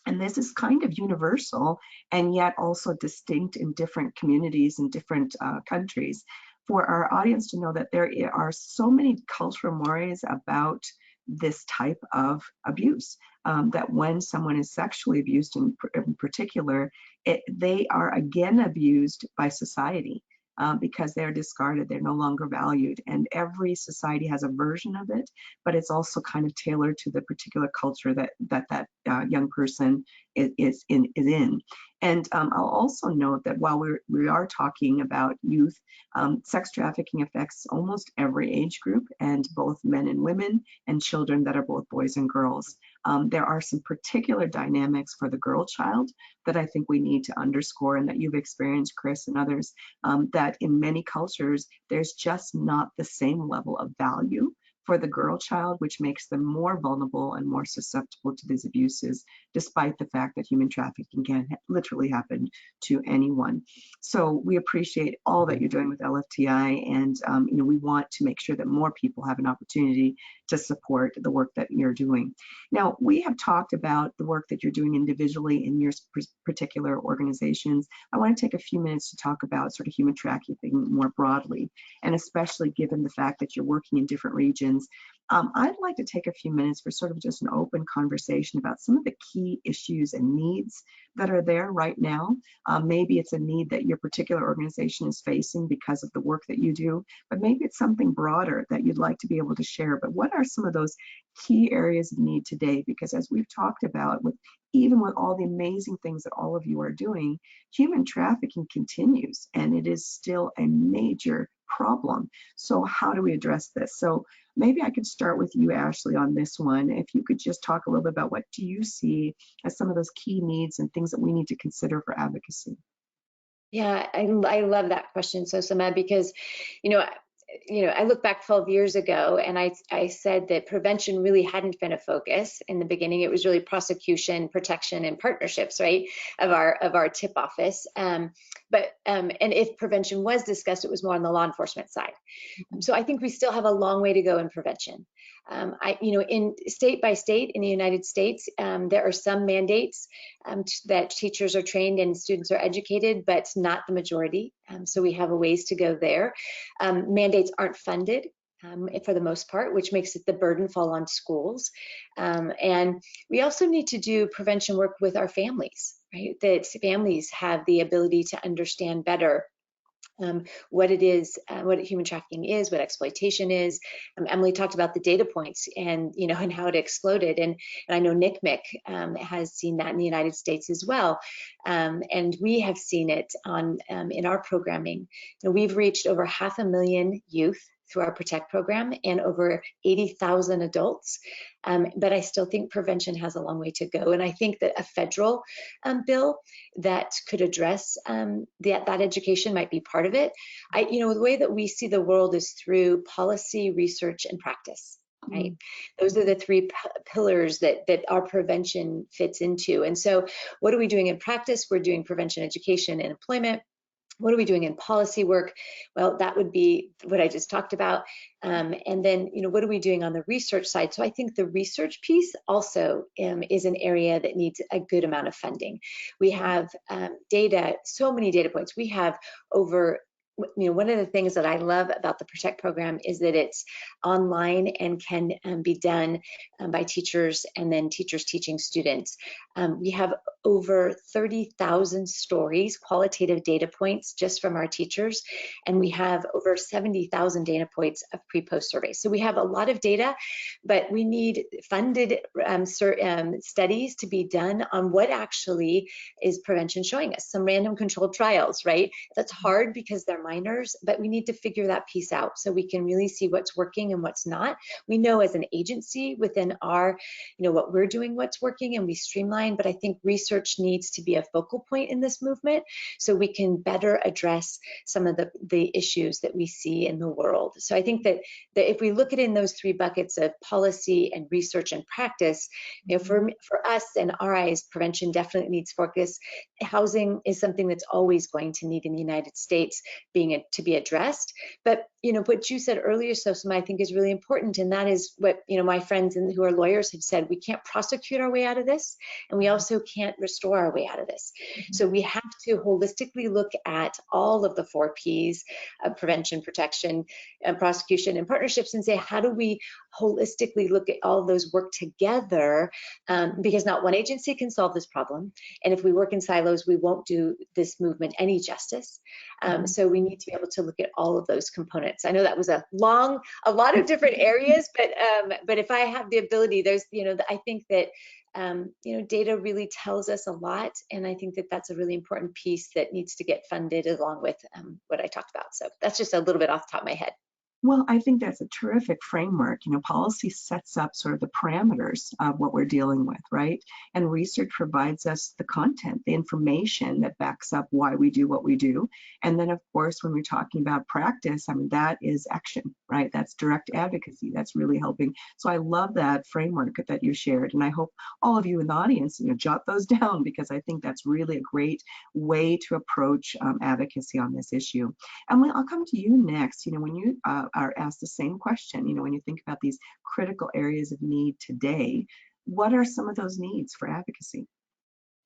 And this is kind of universal and yet also distinct in different communities and different countries. For our audience to know that there are so many cultural mores about this type of abuse, that when someone is sexually abused in particular, they are again abused by society. Because they're discarded, they're no longer valued. And every society has a version of it, but it's also kind of tailored to the particular culture that young person is in. And I'll also note that while we are talking about youth, sex trafficking affects almost every age group, and both men and women, and children that are both boys and girls. There are some particular dynamics for the girl child that I think we need to underscore, and that you've experienced, Chris, and others, that in many cultures, there's just not the same level of value for the girl child, which makes them more vulnerable and more susceptible to these abuses, despite the fact that human trafficking can literally happen to anyone. So we appreciate all that you're doing with LFTI, and we want to make sure that more people have an opportunity to support the work that you're doing. Now, we have talked about the work that you're doing individually in your particular organizations. I want to take a few minutes to talk about sort of human trafficking more broadly, and especially given the fact that you're working in different regions. I'd like to take a few minutes for sort of just an open conversation about some of the key issues and needs that are there right now. Maybe it's a need that your particular organization is facing because of the work that you do, but maybe it's something broader that you'd like to be able to share. But what are some of those key areas of need today? Because as we've talked about, even with all the amazing things that all of you are doing, human trafficking continues, and it is still a major problem. So how do we address this? So maybe I could start with you, Ashlie, on this one. If you could just talk a little bit about what do you see as some of those key needs and things that we need to consider for advocacy? Yeah, I love that question, Sosamma, because, I look back 12 years ago and I said that prevention really hadn't been a focus in the beginning. It was really prosecution, protection, and partnerships, right, of our TIP office. And if prevention was discussed, it was more on the law enforcement side. So I think we still have a long way to go in prevention. In state by state in the United States, there are some mandates that teachers are trained and students are educated, but not the majority. So we have a ways to go there. Mandates aren't funded for the most part, which makes it the burden fall on schools. And we also need to do prevention work with our families, right? That families have the ability to understand better what it is, what human trafficking is, what exploitation is. Emily talked about the data points and and how it exploded, and I know NCMEC has seen that in the United States as well, and we have seen it on in our programming. We've reached over 500,000 youth through our Protect program and over 80,000 adults. But I still think prevention has a long way to go. And I think that a federal bill that could address that education might be part of it. The way that we see the world is through policy, research, and practice. Right. Those are the three pillars that our prevention fits into. And so what are we doing in practice? We're doing prevention, education, and employment. What are we doing in policy work? Well, that would be what I just talked about. And then, what are we doing on the research side? So I think the research piece also is an area that needs a good amount of funding. We have data, so many data points. We have over one of the things that I love about the Protect program is that it's online and can be done by teachers and then teachers teaching students. We have over 30,000 stories, qualitative data points just from our teachers, and we have over 70,000 data points of pre-post surveys. So we have a lot of data, but we need funded studies to be done on what actually is prevention showing us. Some random controlled trials, right? That's hard because they're minors, but we need to figure that piece out so we can really see what's working and what's not. We know as an agency within our, what we're doing, what's working, and we streamline, but I think research needs to be a focal point in this movement so we can better address some of the issues that we see in the world. So I think that if we look at it in those three buckets of policy and research and practice, for us and our eyes, prevention definitely needs focus. Housing is something that's always going to need in the United States to be addressed. But what you said earlier, Sosamma, I think is really important, and that is what my friends who are lawyers have said. We can't prosecute our way out of this, and we also can't restore our way out of this. So we have to holistically look at all of the 4 Ps of prevention, protection, prosecution, and partnerships, and say, how do we holistically look at all of those work together? Because not one agency can solve this problem, and if we work in silos, we won't do this movement any justice. So we need to be able to look at all of those components. I know that was a lot of different areas, but if I have the ability, there's, I think that data really tells us a lot, and I think that that's a really important piece that needs to get funded along with what I talked about. So that's just a little bit off the top of my head. Well, I think that's a terrific framework. Policy sets up sort of the parameters of what we're dealing with, right? And research provides us the content, the information that backs up why we do what we do. And then, of course, when we're talking about practice, that is action, right? That's direct advocacy. That's really helping. So I love that framework that you shared. And I hope all of you in the audience, jot those down, because I think that's really a great way to approach advocacy on this issue. And I'll come to you next. When you are asked the same question, when you think about these critical areas of need today, what are some of those needs for advocacy?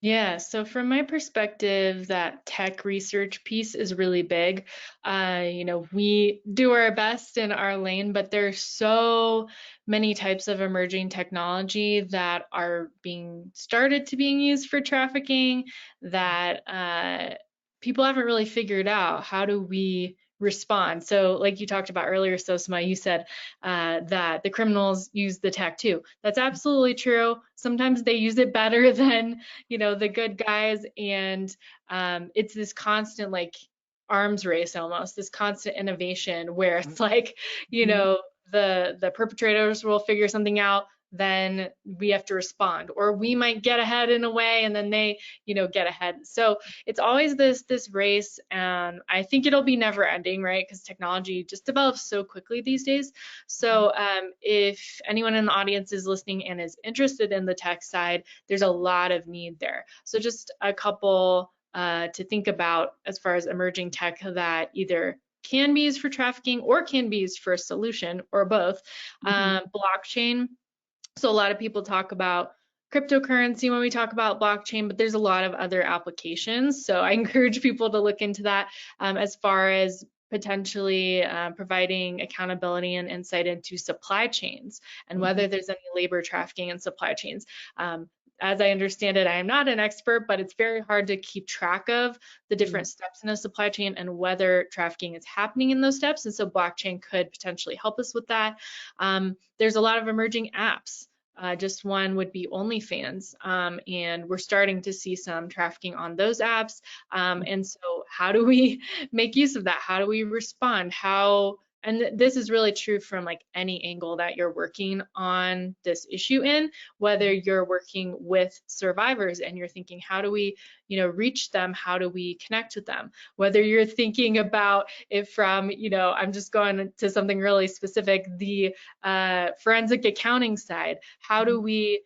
Yeah, so from my perspective, that tech research piece is really big. We do our best in our lane, but there's so many types of emerging technology that are being used for trafficking that people haven't really figured out. How do we respond? So like you talked about earlier, Sosamma, you said that the criminals use the tech too. That's absolutely true. Sometimes they use it better than the good guys, and it's this constant like arms race, almost this constant innovation where it's like the perpetrators will figure something out, then we have to respond, or we might get ahead in a way and then they get ahead. So it's always this race, and I think it'll be never ending, right? Because technology just develops so quickly these days. So if anyone in the audience is listening and is interested in the tech side, there's a lot of need there. So just a couple to think about as far as emerging tech that either can be used for trafficking or can be used for a solution, or both. Blockchain. So a lot of people talk about cryptocurrency when we talk about blockchain, but there's a lot of other applications. So I encourage people to look into that as far as potentially providing accountability and insight into supply chains and whether there's any labor trafficking in supply chains. As I understand it, I am not an expert, but it's very hard to keep track of the different steps in a supply chain and whether trafficking is happening in those steps. And so blockchain could potentially help us with that. There's a lot of emerging apps. Just one would be OnlyFans, and we're starting to see some trafficking on those apps. And so how do we make use of that? How do we respond? And this is really true from like any angle that you're working on this issue in, whether you're working with survivors and you're thinking, how do we, reach them? How do we connect with them? Whether you're thinking about it from, I'm just going to something really specific, the forensic accounting side. How do we,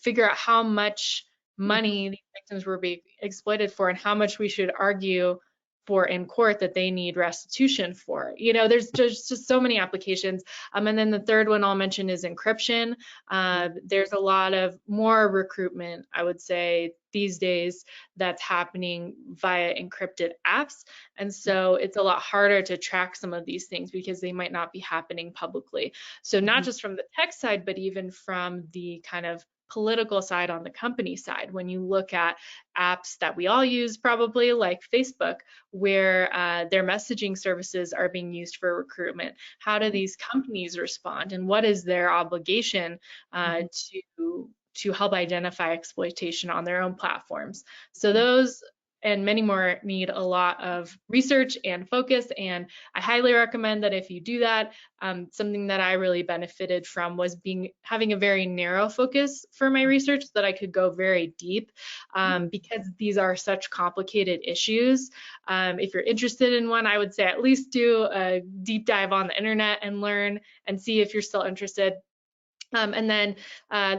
figure out how much money these victims were being exploited for and how much we should argue for in court that they need restitution for? There's just so many applications. And then the third one I'll mention is encryption. There's a lot of more recruitment, I would say, these days that's happening via encrypted apps. And so it's a lot harder to track some of these things because they might not be happening publicly. So not just from the tech side, but even from the kind of political side on the company side. When you look at apps that we all use probably, like Facebook, where their messaging services are being used for recruitment, how do these companies respond, and what is their obligation to help identify exploitation on their own platforms? So those and many more need a lot of research and focus, and I highly recommend that if you do that. Something that I really benefited from was having a very narrow focus for my research so that I could go very deep, because these are such complicated issues. If you're interested in one, I would say at least do a deep dive on the internet and learn and see if you're still interested. And then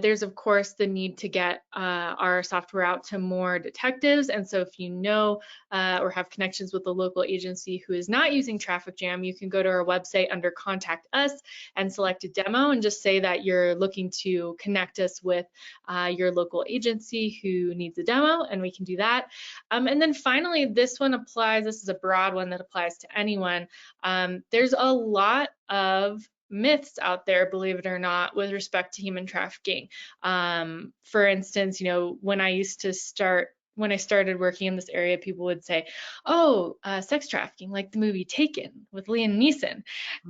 there's, of course, the need to get our software out to more detectives. And so if you know or have connections with a local agency who is not using Traffic Jam, you can go to our website under Contact Us and select a demo and just say that you're looking to connect us with your local agency who needs a demo, and we can do that. And then finally, this is a broad one that applies to anyone. There's a lot of myths out there, believe it or not, with respect to human trafficking. For instance, when I started working in this area, people would say, oh, sex trafficking, like the movie Taken with Liam Neeson.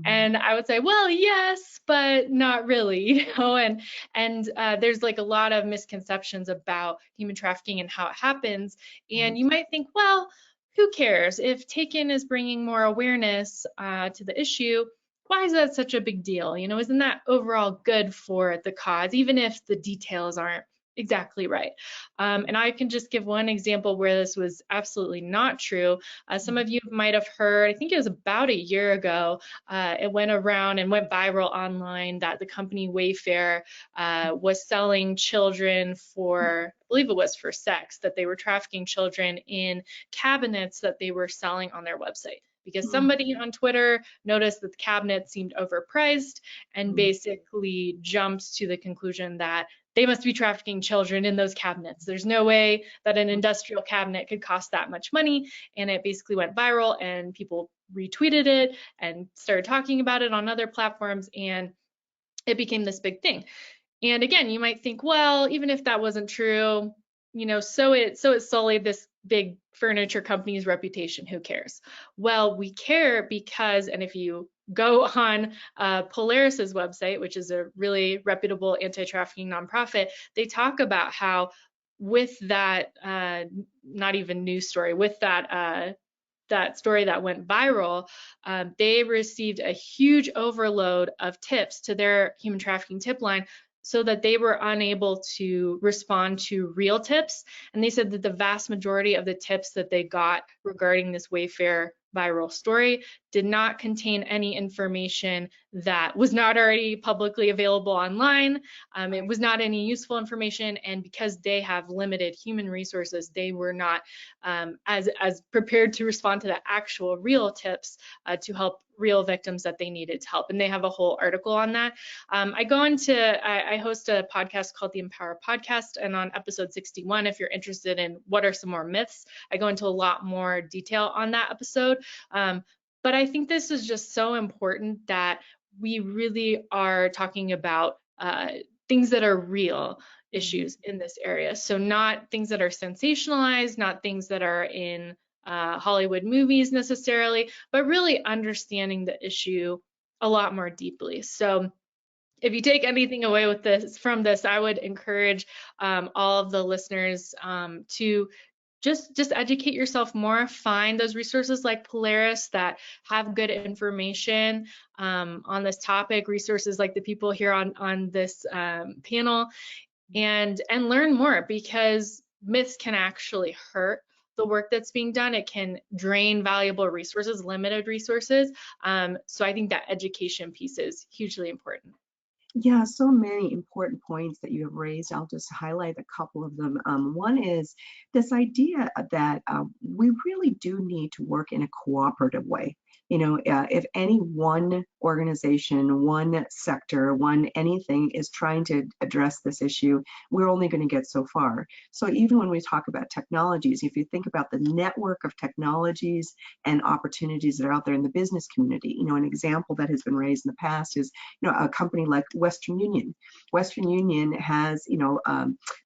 And I would say, well, yes, but not really, and there's like a lot of misconceptions about human trafficking and how it happens. And you might think, well, who cares? If Taken is bringing more awareness to the issue, why is that such a big deal? Isn't that overall good for the cause, even if the details aren't Exactly right. And I can just give one example where this was absolutely not true. Some of you might have heard, I think it was about a year ago, it went around and went viral online that the company Wayfair was selling children for, I believe it was for sex, that they were trafficking children in cabinets that they were selling on their website. Because somebody on Twitter noticed that the cabinet seemed overpriced and basically jumped to the conclusion that they must be trafficking children in those cabinets. There's no way that an industrial cabinet could cost that much money. And it basically went viral and people retweeted it and started talking about it on other platforms, and it became this big thing. And again, you might think, well, even if that wasn't true, you know, so it sullied this big furniture company's reputation. Who cares? Well, we care because, and if you go on Polaris's website, which is a really reputable anti-trafficking nonprofit, they talk about how with that, not even news story, with that that story that went viral, they received a huge overload of tips to their human trafficking tip line, so that they were unable to respond to real tips. And they said that the vast majority of the tips that they got regarding this Wayfair viral story did not contain any information that was not already publicly available online. It was not any useful information, and because they have limited human resources, they were not as prepared to respond to the actual real tips to help real victims that they needed to help. And they have a whole article on that. I host a podcast called the Empower Podcast, and on episode 61, if you're interested in what are some more myths, I go into a lot more detail on that episode. But I think this is just so important that we really are talking about things that are real issues in this area. So not things that are sensationalized, not things that are in Hollywood movies necessarily, but really understanding the issue a lot more deeply. So if you take anything away with this from this, I would encourage all of the listeners to just educate yourself more. Find those resources like Polaris that have good information on this topic, resources like the people here on this panel, and learn more, because myths can actually hurt the work that's being done. It can drain valuable resources, limited resources. So I think that education piece is hugely important. Yeah, so many important points that you have raised. I'll just highlight a couple of them. One is this idea that we really do need to work in a cooperative way. You know, if any one organization, one sector, one anything is trying to address this issue, we're only going to get so far. So even when we talk about technologies, if you think about the network of technologies and opportunities that are out there in the business community, you know, an example that has been raised in the past is, you know, a company like Western Union. Western Union has, you know,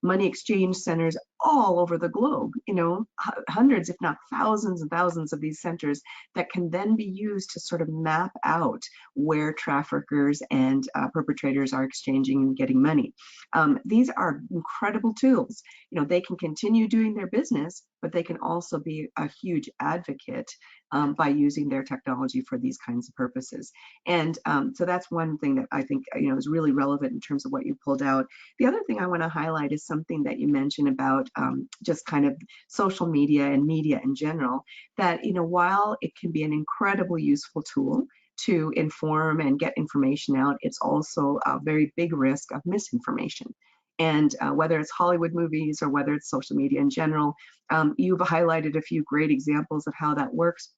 money exchange centers all over the globe, you know, hundreds, if not thousands and thousands of these centers that can then be used to sort of map out where traffickers and perpetrators are exchanging and getting money. These are incredible tools. You know, they can continue doing their business, but they can also be a huge advocate by using their technology for these kinds of purposes. And so that's one thing that I think, you know, is really relevant in terms of what you pulled out. The other thing I want to highlight is something that you mentioned about just kind of social media and media in general, that, you know, while it can be an incredibly useful tool to inform and get information out, it's also a very big risk of misinformation. And whether it's Hollywood movies or whether it's social media in general, you've highlighted a few great examples of how that works.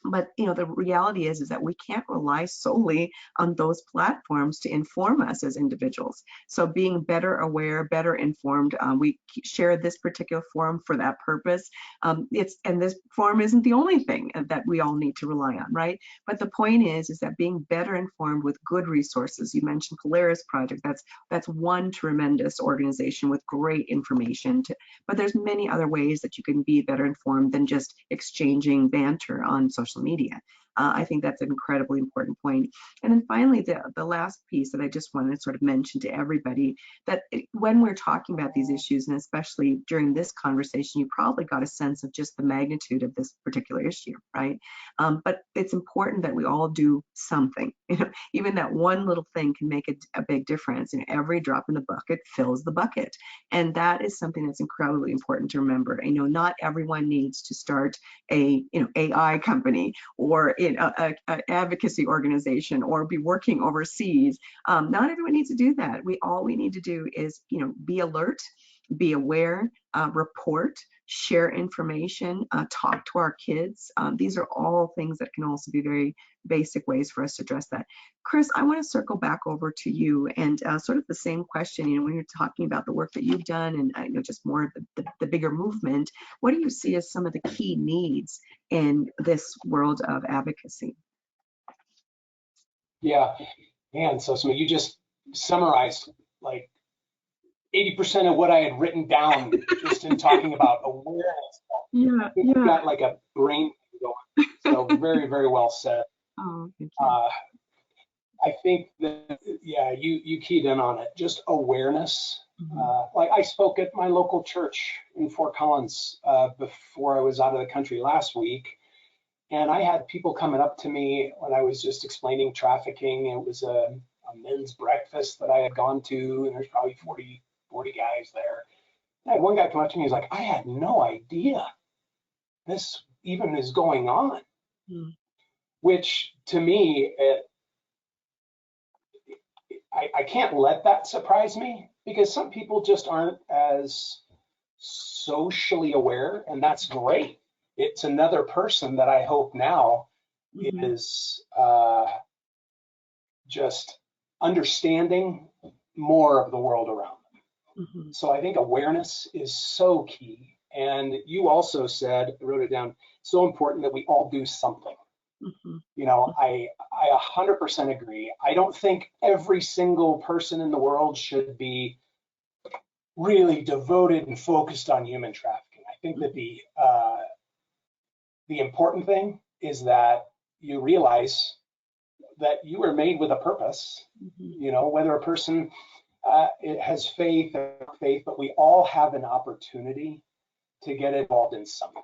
But, you know, the reality is that we can't rely solely on those platforms to inform us as individuals. So being better aware, better informed, we share this particular forum for that purpose. And this forum isn't the only thing that we all need to rely on, right? But the point is that being better informed with good resources. You mentioned Polaris Project. That's one tremendous organization with great information. But there's many other ways that you can be better informed than just exchanging banter on social media. I think that's an incredibly important point. And then finally, the last piece that I just want to sort of mention to everybody, that when we're talking about these issues, and especially during this conversation, you probably got a sense of just the magnitude of this particular issue, right? But it's important that we all do something. Even that one little thing can make a big difference. Every drop in the bucket fills the bucket. And that is something that's incredibly important to remember. Not everyone needs to start a AI company or a advocacy organization or be working overseas. Not everyone needs to do that. All we need to do is be alert, be aware, report, share information, talk to our kids. These are all things that can also be very basic ways for us to address that. Chris, I want to circle back over to you and sort of the same question. When you're talking about the work that you've done and I know just more of the bigger movement, what do you see as some of the key needs in this world of advocacy? Yeah, man, Sosamma, you just summarized like 80% of what I had written down just in talking about awareness. Yeah. You've got like a brain going. So very, very well said. Oh, thank you. I think that, yeah, you keyed in on it. Just awareness. Like I spoke at my local church in Fort Collins before I was out of the country last week. And I had people coming up to me when I was just explaining trafficking. It was a men's breakfast that I had gone to, and there's probably 40 guys there. I had one guy come up to me, he's like, I had no idea this even is going on. Which to me, I can't let that surprise me, because some people just aren't as socially aware, and that's great. It's another person that I hope now is just understanding more of the world around them. So I think awareness is so key. And you also said, I wrote it down, so important that we all do something. I 100% agree. I don't think every single person in the world should be really devoted and focused on human trafficking. I think that the important thing is that you realize that you were made with a purpose. Whether a person has faith or faith, but we all have an opportunity to get involved in something.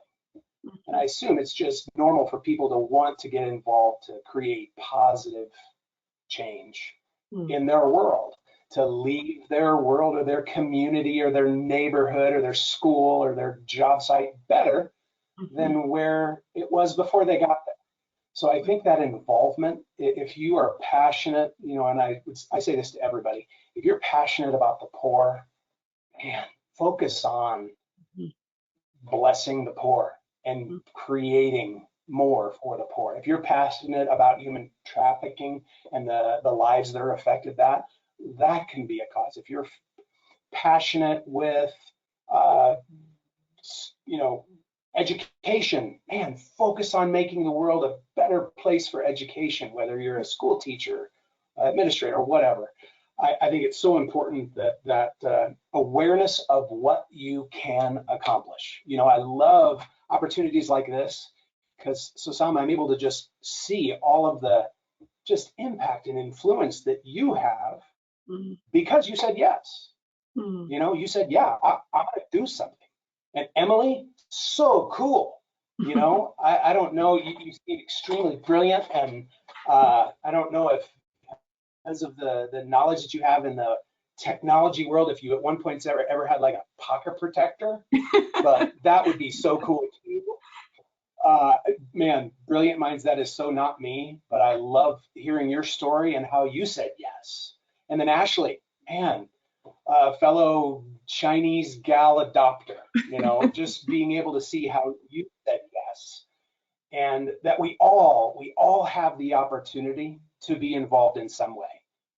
And I assume it's just normal for people to want to get involved to create positive change in their world, to leave their world or their community or their neighborhood or their school or their job site better than where it was before they got there. So I think that involvement, if you are passionate, and I say this to everybody, if you're passionate about the poor, man, focus on blessing the poor and creating more for the poor. If you're passionate about human trafficking and the lives that are affected, that can be a cause. If you're passionate with, education, man, focus on making the world a better place for education, whether you're a school teacher, administrator, or whatever. I think it's so important that awareness of what you can accomplish. I love opportunities like this because, Sosamma, I'm able to just see all of the just impact and influence that you have because you said yes. You said, yeah, I'm going to do something. And Emily, so cool. I don't know, you seem extremely brilliant, and I don't know if because of the knowledge that you have in the technology world, if you at one point ever had like a pocket protector, but that would be so cool too. Man, brilliant minds, that is so not me, but I love hearing your story and how you said yes. And then Ashlie, man, fellow Chinese gal adopter, just being able to see how you said yes, and that we all have the opportunity to be involved in some way.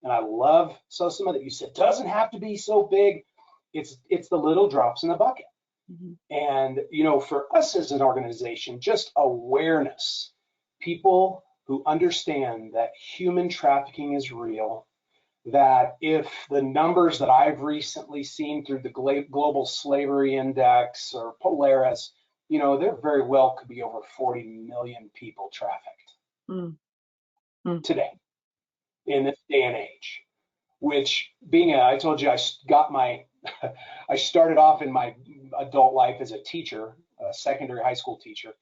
And I love, Sosamma, that you said doesn't have to be so big. It's the little drops in the bucket. And for us as an organization, just awareness, people who understand that human trafficking is real, that if the numbers that I've recently seen through the Global Slavery Index or Polaris, there very well could be over 40 million people trafficked. Mm. Mm. today in this day and age. Which I told you I started off in my adult life as a teacher, a secondary high school teacher,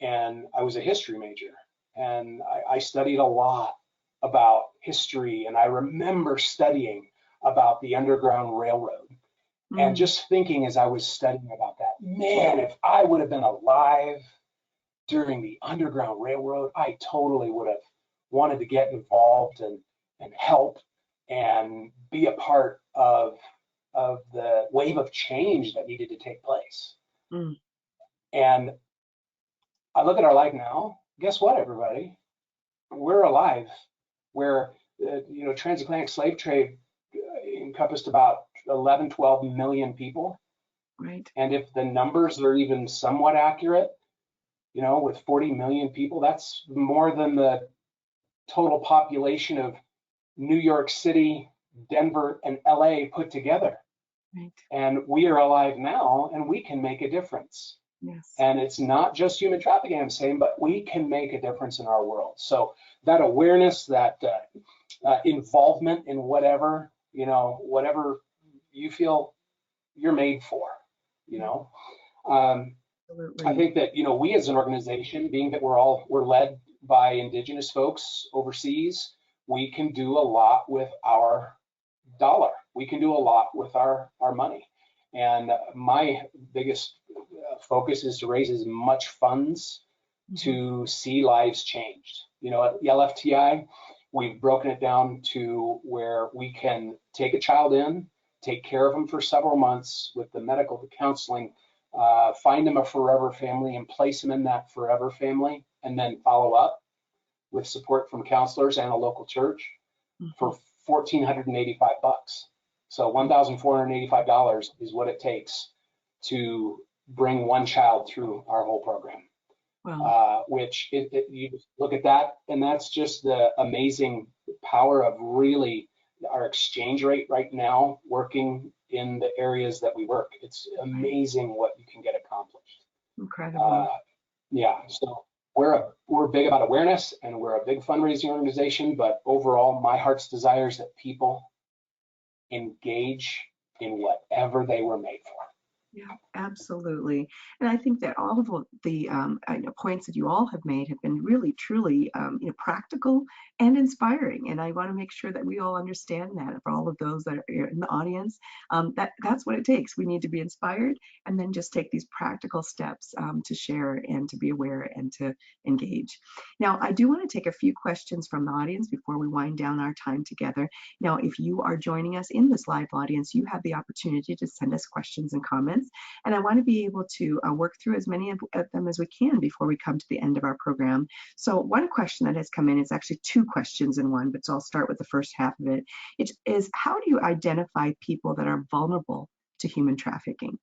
and I was a history major. And I studied a lot about history, and I remember studying about the Underground Railroad. And just thinking as I was studying about that, man, if I would have been alive during the Underground Railroad, I totally would have wanted to get involved and help and be a part of the wave of change that needed to take place. And I look at our life now, guess what, everybody? We're alive where, transatlantic slave trade encompassed about 11, 12 million people. Right. And if the numbers are even somewhat accurate, with 40 million people, that's more than the total population of New York City, Denver, and LA put together. Right. And we are alive now, and we can make a difference. Yes. And it's not just human trafficking, I'm saying, but we can make a difference in our world. So that awareness, that involvement in whatever you feel you're made for, Absolutely. I think that, we as an organization, being that we're led by Indigenous folks overseas, we can do a lot with our dollar. We can do a lot with our money. And my biggest focus is to raise as much funds to see lives changed. At the LFTI, we've broken it down to where we can take a child in, take care of them for several months with the medical, the counseling, find them a forever family and place them in that forever family, and then follow up with support from counselors and a local church for $1,485. So $1,485 is what it takes to bring one child through our whole program. Wow. Which you just look at that, and that's just the amazing power of really our exchange rate right now working in the areas that we work. It's amazing what you can get accomplished. Incredible. Yeah, so we're big about awareness, and we're a big fundraising organization, but overall my heart's desire is that people engage in whatever they were made for. Yeah, absolutely. And I think that all of the points that you all have made have been really, truly, practical and inspiring. And I want to make sure that we all understand that for all of those that are in the audience, that's what it takes. We need to be inspired and then just take these practical steps to share and to be aware and to engage. Now, I do want to take a few questions from the audience before we wind down our time together. Now, if you are joining us in this live audience, you have the opportunity to send us questions and comments. And I want to be able to work through as many of them as we can before we come to the end of our program. So one question that has come in is actually two questions in one, but so I'll start with the first half of it. It is, how do you identify people that are vulnerable to human trafficking?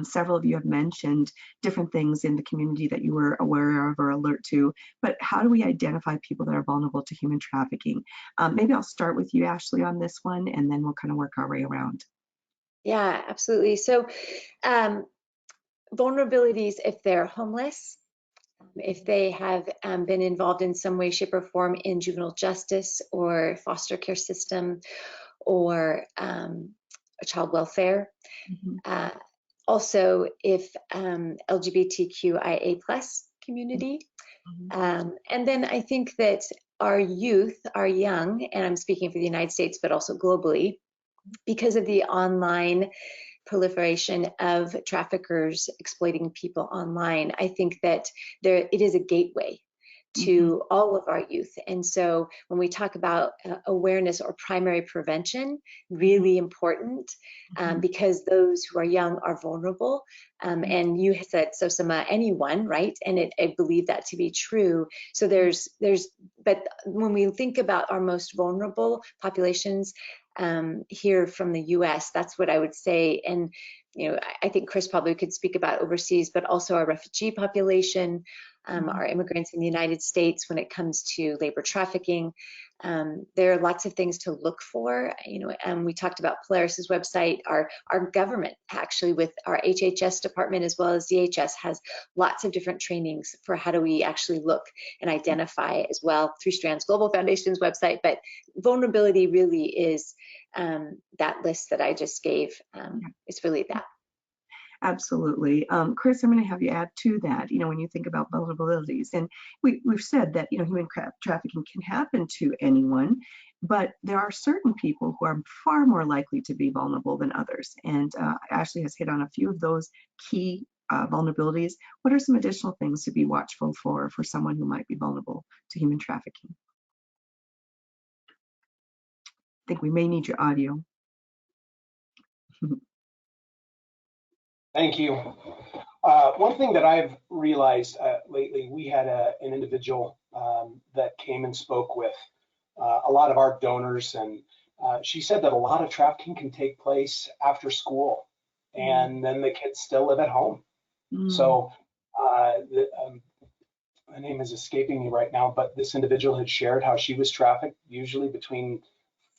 Several of you have mentioned different things in the community that you were aware of or alert to, but how do we identify people that are vulnerable to human trafficking? Maybe I'll start with you, Ashlie, on this one, and then we'll kind of work our way around. Yeah, absolutely. So vulnerabilities, if they're homeless, if they have been involved in some way, shape, or form in juvenile justice or foster care system or child welfare. Also, if LGBTQIA+ community. And then I think that our youth, our young, and I'm speaking for the United States, but also globally, because of the online proliferation of traffickers exploiting people online, I think that it is a gateway to all of our youth. And so when we talk about awareness or primary prevention, really important, because those who are young are vulnerable. And you said, Sosamma, anyone, right? And I believe that to be true. So but when we think about our most vulnerable populations here from the US, that's what I would say. And I think Chris probably could speak about overseas, but also our refugee population, our immigrants in the United States when it comes to labor trafficking. There are lots of things to look for. We talked about Polaris's website. Our government, actually, with our HHS department as well as DHS, has lots of different trainings for how do we actually look and identify as well through Strands Global Foundation's website. But vulnerability really is that list that I just gave. It's really that. Absolutely. Chris, I'm going to have you add to that, when you think about vulnerabilities. And we've said that, human trafficking can happen to anyone, but there are certain people who are far more likely to be vulnerable than others. And Ashlie has hit on a few of those key vulnerabilities. What are some additional things to be watchful for someone who might be vulnerable to human trafficking? I think we may need your audio. Thank you. One thing that I've realized lately, we had an individual that came and spoke with a lot of our donors, and she said that a lot of trafficking can take place after school, and then the kids still live at home. So the name is escaping me right now, but this individual had shared how she was trafficked usually between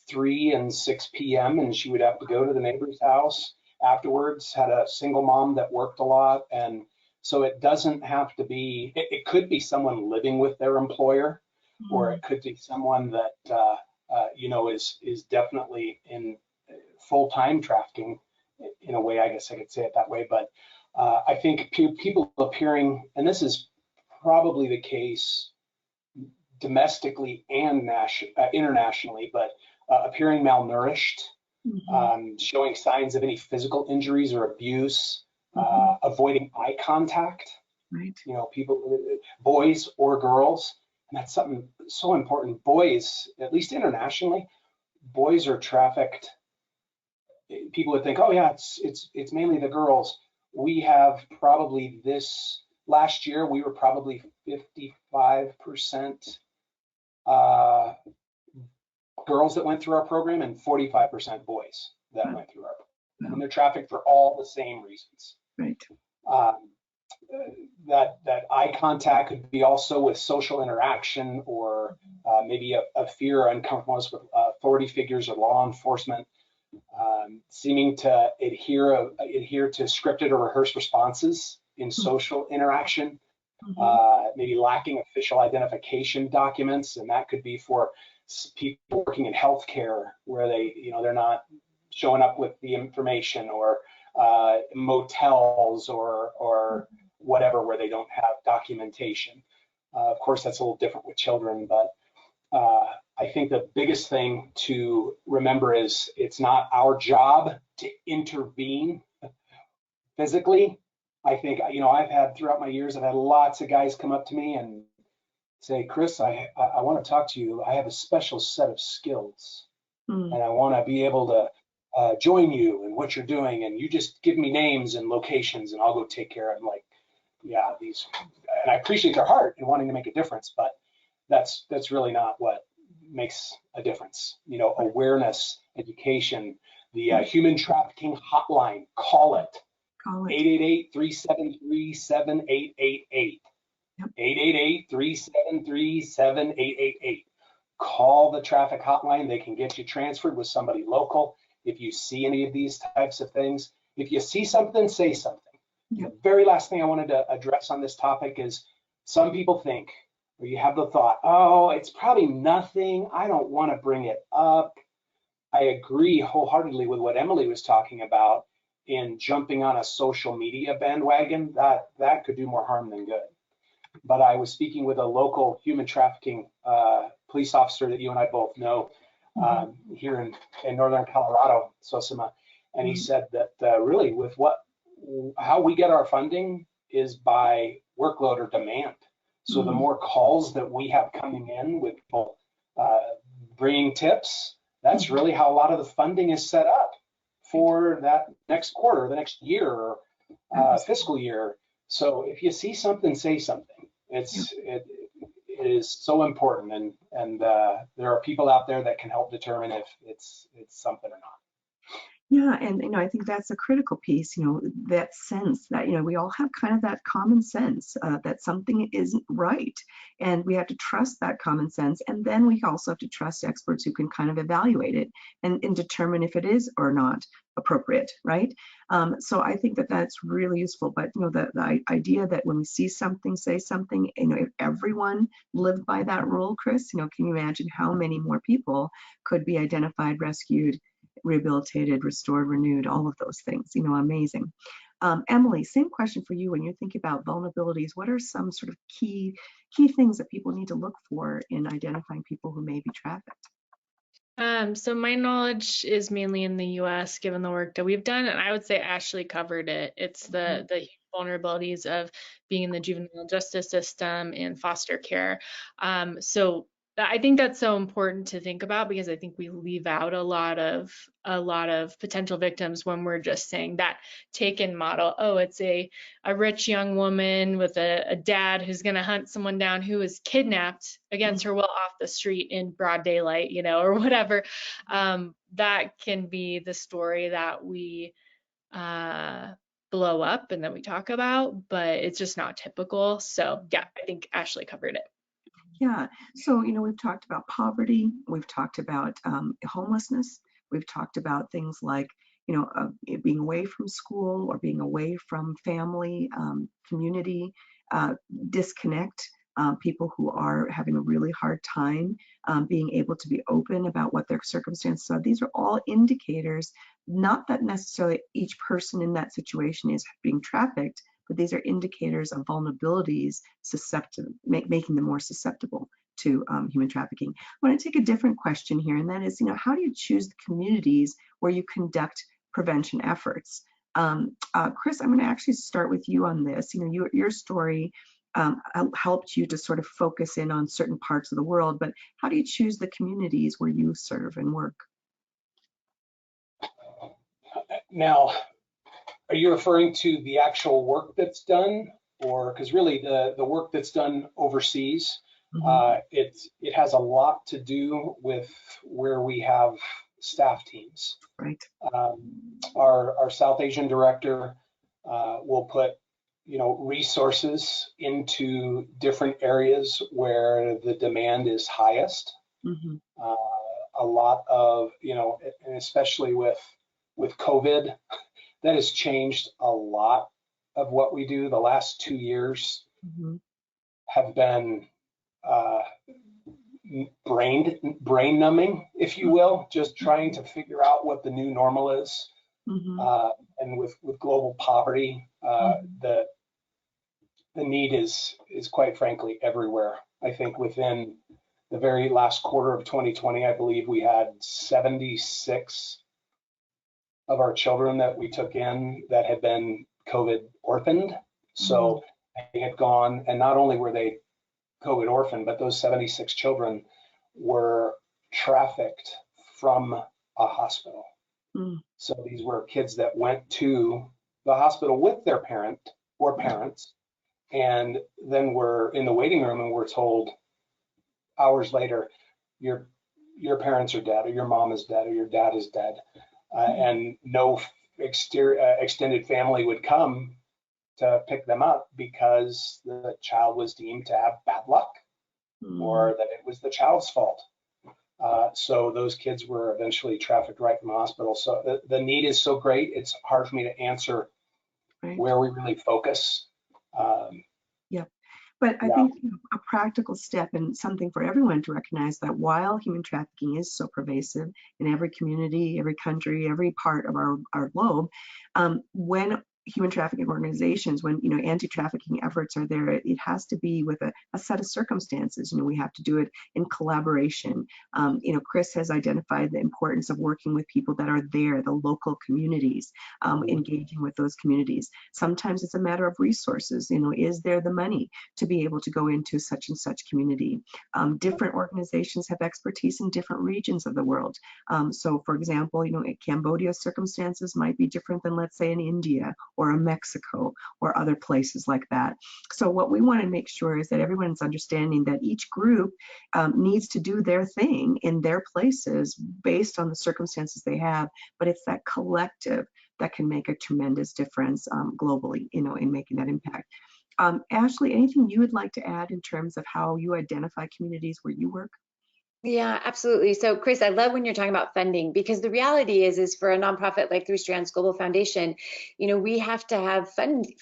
3 and 6 p.m. and she would have to go to the neighbor's house afterwards, had a single mom that worked a lot. And so it doesn't have to be, it could be someone living with their employer, or it could be someone that, is definitely in full-time trafficking in a way, I guess I could say it that way. But I think people appearing, and this is probably the case domestically and internationally, but appearing malnourished, showing signs of any physical injuries or abuse, avoiding eye contact, right? People, boys or girls, and that's something so important. Boys, at least internationally, boys are trafficked. People would think, oh yeah, it's mainly the girls. We have probably last year, we were probably 55% girls that went through our program and 45% boys that went through our program. And they're trafficked for all the same reasons. Right. That eye contact could be also with social interaction, or maybe a fear or uncomfortableness with authority figures or law enforcement, seeming to adhere to scripted or rehearsed responses in social interaction, maybe lacking official identification documents, and that could be for people working in healthcare where they're not showing up with the information, or motels or whatever where they don't have documentation. Of course, that's a little different with children, but I think the biggest thing to remember is it's not our job to intervene physically. I think, I've had throughout my years, I've had lots of guys come up to me and say, Chris, I want to talk to you. I have a special set of skills, and I want to be able to join you in what you're doing, and you just give me names and locations and I'll go take care of them. Like, yeah, and I appreciate their heart in wanting to make a difference, but that's really not what makes a difference. Awareness, education, the human trafficking hotline, call it. 888-373-7888. 888-373-7888. Call the traffic hotline. They can get you transferred with somebody local if you see any of these types of things. If you see something, say something. The very last thing I wanted to address on this topic is some people think, or you have the thought, oh, it's probably nothing, I don't want to bring it up. I agree wholeheartedly with what Emily was talking about in jumping on a social media bandwagon. That could do more harm than good. But I was speaking with a local human trafficking police officer that you and I both know here in northern Colorado, Sosamma, and he said that really with how we get our funding is by workload or demand. So the more calls that we have coming in with people bringing tips, that's really how a lot of the funding is set up for that next quarter, the next year, or fiscal year. So if you see something, say something. It is so important, and there are people out there that can help determine if it's something or not. Yeah, and I think that's a critical piece, that sense that, we all have kind of that common sense that something isn't right. And we have to trust that common sense. And then we also have to trust experts who can kind of evaluate it and determine if it is or not appropriate, right? So I think that that's really useful. But, the idea that when we see something, say something, if everyone lived by that rule, Chris, can you imagine how many more people could be identified, rescued, rehabilitated, restored, renewed, all of those things, amazing. Emily, same question for you. When you're thinking about vulnerabilities, what are some sort of key things that people need to look for in identifying people who may be trafficked? So my knowledge is mainly in the US, given the work that we've done, and I would say Ashlie covered it. It's the vulnerabilities of being in the juvenile justice system and foster care. So I think that's so important to think about, because I think we leave out a lot of potential victims when we're just saying that taken model. Oh, it's a rich young woman with a dad who's going to hunt someone down who is kidnapped against her will off the street in broad daylight, or whatever. That can be the story that we blow up and that we talk about, but it's just not typical. So yeah, I think Ashlie covered it. Yeah, so we've talked about poverty, we've talked about homelessness, we've talked about things like being away from school or being away from family, community, disconnect. People who are having a really hard time being able to be open about what their circumstances are. These are all indicators, not that necessarily each person in that situation is being trafficked, but these are indicators of vulnerabilities, making them more susceptible to human trafficking. I want to take a different question here, and that is, how do you choose the communities where you conduct prevention efforts? Chris, I'm going to actually start with you on this. Your story helped you to sort of focus in on certain parts of the world, but how do you choose the communities where you serve and work? Now, are you referring to the actual work that's done, or because really the work that's done overseas, it has a lot to do with where we have staff teams. Right. Our South Asian director will put resources into different areas where the demand is highest. A lot of and especially with COVID, that has changed a lot of what we do. The last 2 years have been brain numbing, if you will, just trying to figure out what the new normal is. And with global poverty, the need is quite frankly everywhere. I think within the very last quarter of 2020, I believe we had 76 of our children that we took in that had been COVID orphaned. So they had gone, and not only were they COVID orphaned, but those 76 children were trafficked from a hospital. So these were kids that went to the hospital with their parent or parents, and then were in the waiting room and were told hours later, your parents are dead, or your mom is dead, or your dad is dead. And no extended family would come to pick them up because the child was deemed to have bad luck, or that it was the child's fault. So those kids were eventually trafficked right from the hospital. So the need is so great, it's hard for me to answer where we really focus. But I think a practical step and something for everyone to recognize that while human trafficking is so pervasive in every community, every country, every part of our globe, when human trafficking organizations, when anti-trafficking efforts are there, it has to be with a set of circumstances. We have to do it in collaboration. Chris has identified the importance of working with people that are there, the local communities, engaging with those communities. Sometimes it's a matter of resources. Is there the money to be able to go into such and such community? Different organizations have expertise in different regions of the world. So for example, Cambodia's circumstances might be different than, let's say, in India or a Mexico or other places like that. So what we want to make sure is that everyone's understanding that each group needs to do their thing in their places based on the circumstances they have, but it's that collective that can make a tremendous difference globally, in making that impact. Ashlie, anything you would like to add in terms of how you identify communities where you work? Yeah, absolutely. So Chris, I love when you're talking about funding, because the reality is for a nonprofit like Three Strands Global Foundation, we have to have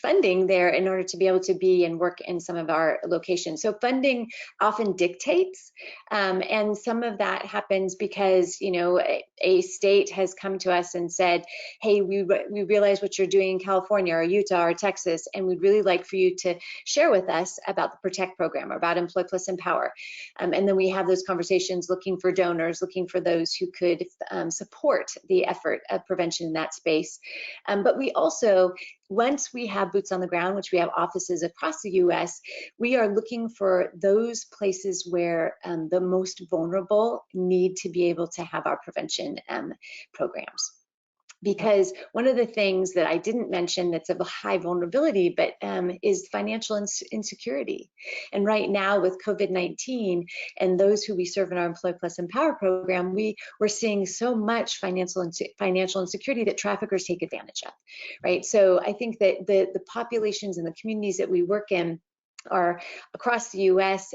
funding there in order to be able to be and work in some of our locations. So funding often dictates, and some of that happens because, a state has come to us and said, hey, we realize what you're doing in California or Utah or Texas, and we'd really like for you to share with us about the PROTECT program or about Employ Plus Empower. And then we have those conversations looking for donors, looking for those who could support the effort of prevention in that space. But we also, once we have boots on the ground, which we have offices across the US, we are looking for those places where the most vulnerable need to be able to have our prevention programs. Because one of the things that I didn't mention that's of a high vulnerability, but is financial insecurity. And right now with COVID-19 and those who we serve in our Employ Plus Empower program, we're seeing so much financial insecurity that traffickers take advantage of, right? So I think that the populations and the communities that we work in are across the US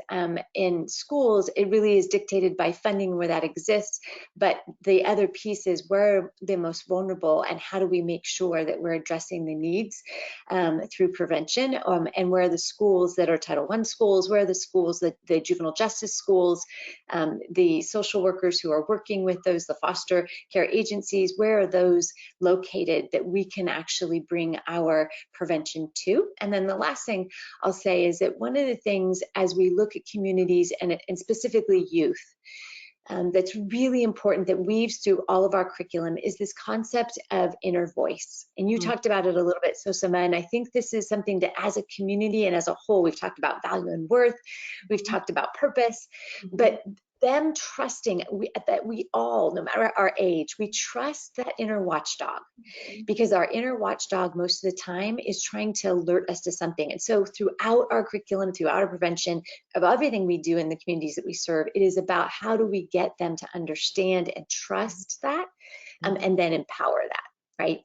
in schools, it really is dictated by funding where that exists. But the other piece is where the most vulnerable and how do we make sure that we're addressing the needs through prevention, and where are the schools that are Title I schools, where are the schools, the juvenile justice schools, the social workers who are working with those, the foster care agencies, where are those located that we can actually bring our prevention to? And then the last thing I'll say is that one of the things as we look at communities and specifically youth, that's really important that weaves through all of our curriculum is this concept of inner voice. And you talked about it a little bit, Sosamma, and I think this is something that as a community and as a whole, we've talked about value and worth, we've talked about purpose, but them trusting that we all, no matter our age, we trust that inner watchdog, because our inner watchdog most of the time is trying to alert us to something. And so throughout our curriculum, throughout our prevention of everything we do in the communities that we serve, it is about how do we get them to understand and trust that, and then empower that, right?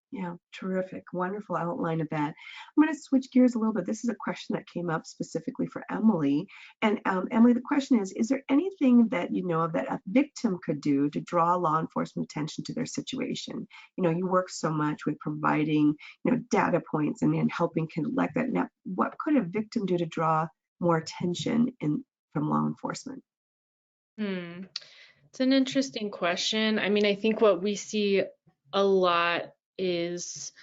Yeah, terrific. Wonderful outline of that. I'm going to switch gears a little bit. This is a question that came up specifically for Emily. And Emily, the question is there anything that you know of that a victim could do to draw law enforcement attention to their situation? You work so much with providing, data points and helping collect that. Now, what could a victim do to draw more attention from law enforcement? It's an interesting question. I mean, I think what we see a lot is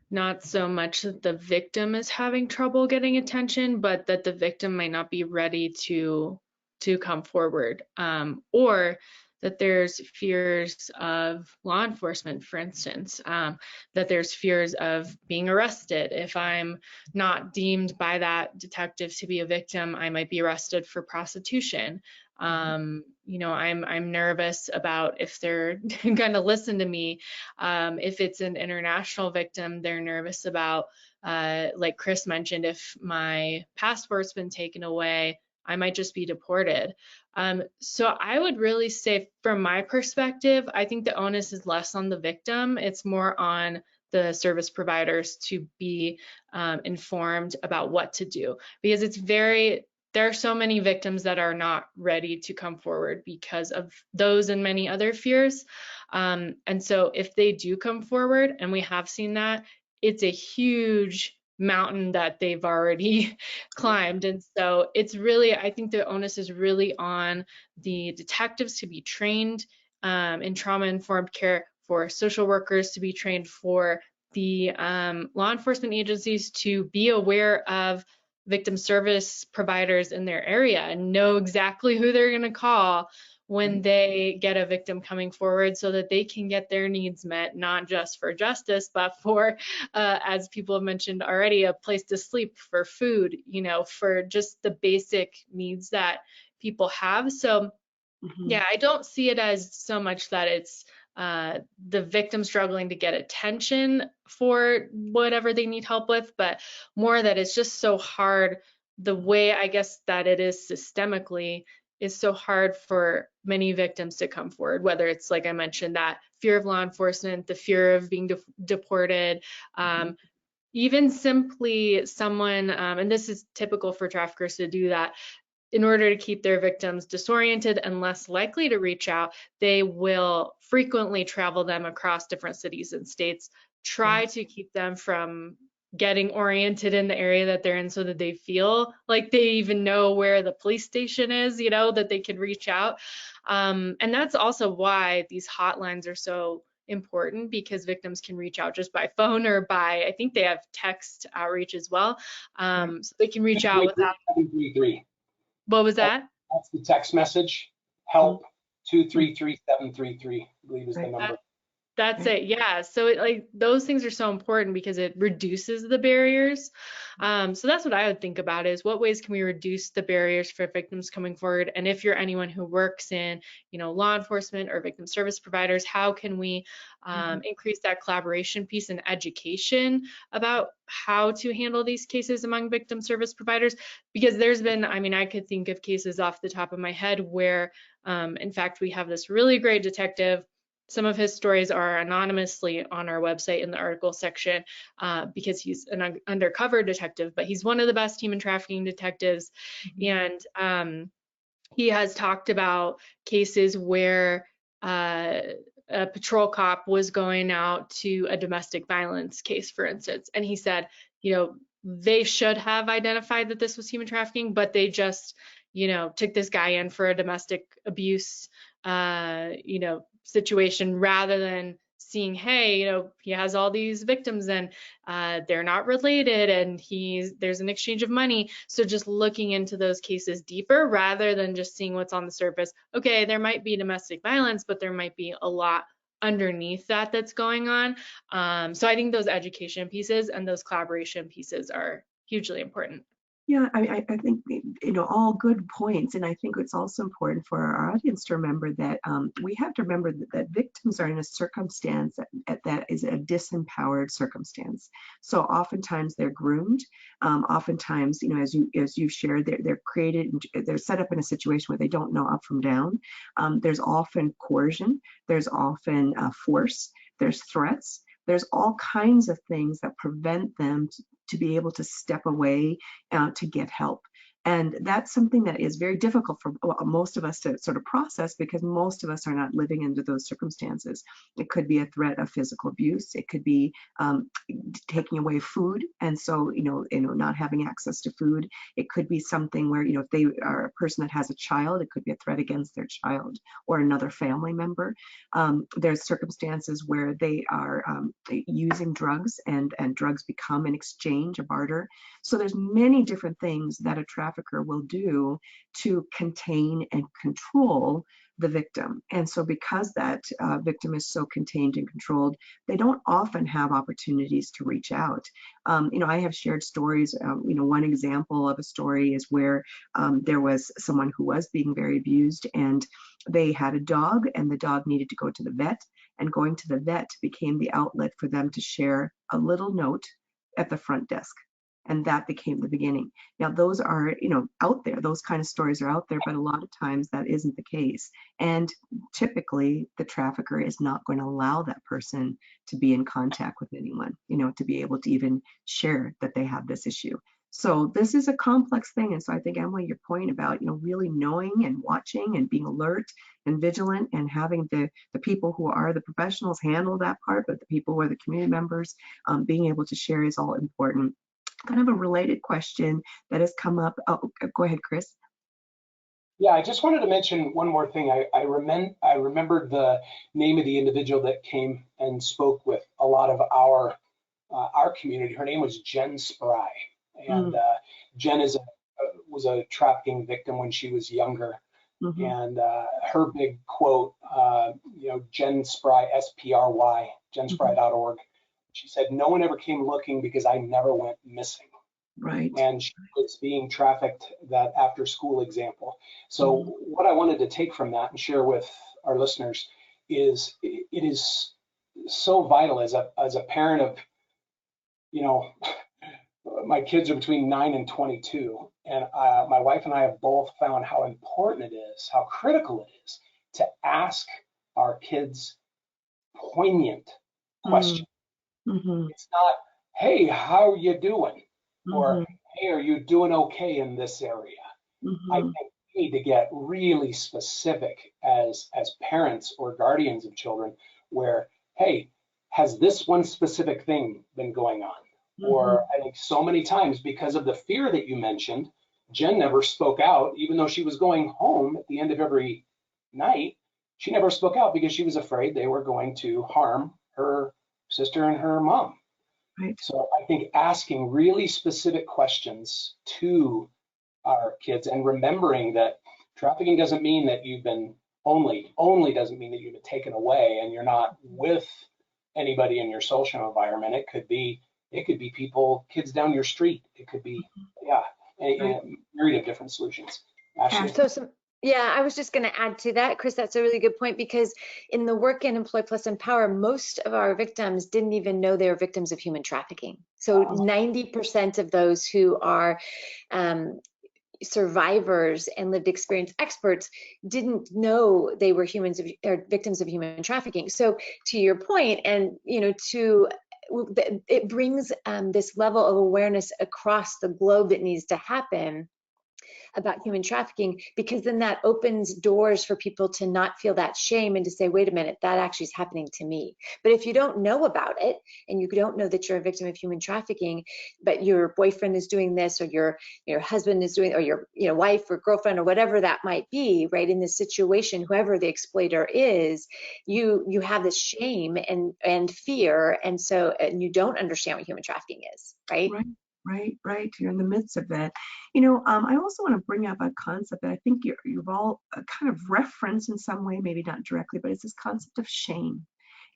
not so much that the victim is having trouble getting attention, but that the victim might not be ready to come forward, or that there's fears of law enforcement, for instance, that there's fears of being arrested. If I'm not deemed by that detective to be a victim, I might be arrested for prostitution. I'm nervous about if they're going to listen to me. If it's an international victim, they're nervous about, like Chris mentioned, if my passport's been taken away, I might just be deported. So I would really say, from my perspective, I think the onus is less on the victim. It's more on the service providers to be informed about what to do, because there are so many victims that are not ready to come forward because of those and many other fears. And so if they do come forward, and we have seen that, it's a huge mountain that they've already climbed. And so it's really, I think the onus is really on the detectives to be trained in trauma-informed care, for social workers to be trained, for the law enforcement agencies to be aware of victim service providers in their area and know exactly who they're going to call when they get a victim coming forward, so that they can get their needs met, not just for justice, but for, as people have mentioned already, a place to sleep, for food, for just the basic needs that people have. So yeah, I don't see it as so much that it's the victim struggling to get attention for whatever they need help with, but more that it's just so hard. The way I guess that it is systemically is so hard for many victims to come forward, whether it's, like I mentioned, that fear of law enforcement, the fear of being deported, even simply someone, and this is typical for traffickers to do that, in order to keep their victims disoriented and less likely to reach out, they will frequently travel them across different cities and states, try to keep them from getting oriented in the area that they're in so that they feel like they even know where the police station is, you know, that they can reach out. And that's also why these hotlines are so important, because victims can reach out just by phone or by, I think they have text outreach as well. So they can reach out without. 733. What was that? That's the text message. Help 233-733, I believe is the number. That's it. Yeah. So like those things are so important because it reduces the barriers. So that's what I would think about is what ways can we reduce the barriers for victims coming forward? And if you're anyone who works in, you know, law enforcement or victim service providers, how can we increase that collaboration piece and education about how to handle these cases among victim service providers? Because there's been, I mean, I could think of cases off the top of my head where, in fact, we have this really great detective. Some of his stories are anonymously on our website in the article section because he's an undercover detective, but he's one of the best human trafficking detectives. And he has talked about cases where a patrol cop was going out to a domestic violence case, for instance, and he said, you know, they should have identified that this was human trafficking, but they just, you know, took this guy in for a domestic abuse, you know, situation rather than seeing, hey, you know, he has all these victims and they're not related and there's an exchange of money. So just looking into those cases deeper rather than just seeing what's on the surface. Okay, there might be domestic violence, but there might be a lot underneath that that's going on. So I think those education pieces and those collaboration pieces are hugely important. Yeah, I think, you know, all good points. And I think it's also important for our audience to remember that we have to remember that victims are in a circumstance that is a disempowered circumstance. So oftentimes they're groomed. Oftentimes, you know, as you shared, they're created, they're set up in a situation where they don't know up from down. There's often coercion. There's often force. There's threats. There's all kinds of things that prevent them to be able to step away to get help. And that's something that is very difficult for most of us to sort of process because most of us are not living under those circumstances. It could be a threat of physical abuse. It could be taking away food. And so, you know, not having access to food. It could be something where, you know, if they are a person that has a child, it could be a threat against their child or another family member. There's circumstances where they are using drugs and drugs become an exchange, a barter. So there's many different things that a trafficker will do to contain and control the victim. And so because that victim is so contained and controlled, they don't often have opportunities to reach out. You know, I have shared stories. You know, one example of a story is where there was someone who was being very abused and they had a dog and the dog needed to go to the vet, and going to the vet became the outlet for them to share a little note at the front desk. And that became the beginning. Now, those are, you know, out there. Those kind of stories are out there, but a lot of times that isn't the case. And typically, the trafficker is not going to allow that person to be in contact with anyone, you know, to be able to even share that they have this issue. So this is a complex thing. And so I think, Emily, your point about, you know, really knowing and watching and being alert and vigilant and having the people who are the professionals handle that part, but the people who are the community members being able to share is all important. Kind of a related question that has come up. Oh, go ahead, Chris. Yeah, I just wanted to mention one more thing. I remembered the name of the individual that came and spoke with a lot of our community. Her name was Jen Spry, and Jen was a trafficking victim when she was younger. And her big quote, you know, Jen Spry, SPRY, jenspry.org. She said, "No one ever came looking because I never went missing." Right. And she was being trafficked, that after school example. So what I wanted to take from that and share with our listeners it is so vital as a parent of, you know, my kids are between 9 and 22, and my wife and I have both found how important it is, how critical it is to ask our kids poignant questions. Mm-hmm. It's not, hey, how are you doing? Or, Mm-hmm. hey, are you doing okay in this area? I Mm-hmm. think we need to get really specific as parents or guardians of children where, hey, has this one specific thing been going on? Or I think so many times, because of the fear that you mentioned, Jen never spoke out, even though she was going home at the end of every night. She never spoke out because she was afraid they were going to harm her sister and her mom. Right. So I think asking really specific questions to our kids and remembering that trafficking doesn't mean that you've been only doesn't mean that you've been taken away and you're not with anybody in your social environment. It could be people, kids down your street. It could be, yeah, a myriad of different solutions. Ashlie? So yeah, I was just going to add to that, Chris. That's a really good point, because in the work in Employ Plus Empower, most of our victims didn't even know they were victims of human trafficking. So 90% of those who are survivors and lived experience experts didn't know they were victims of human trafficking. So to your point, and it brings this level of awareness across the globe that needs to happen about human trafficking, because then that opens doors for people to not feel that shame and to say, wait a minute, that actually is happening to me. But if you don't know about it, and you don't know that you're a victim of human trafficking, but your boyfriend is doing this, or your husband is doing, or your wife or girlfriend or whatever that might be, right, in this situation, whoever the exploiter is, you have this shame and fear, and you don't understand what human trafficking is, right? Right. You're in the midst of that. I also want to bring up a concept that I think you've all kind of referenced in some way, maybe not directly, but it's this concept of shame.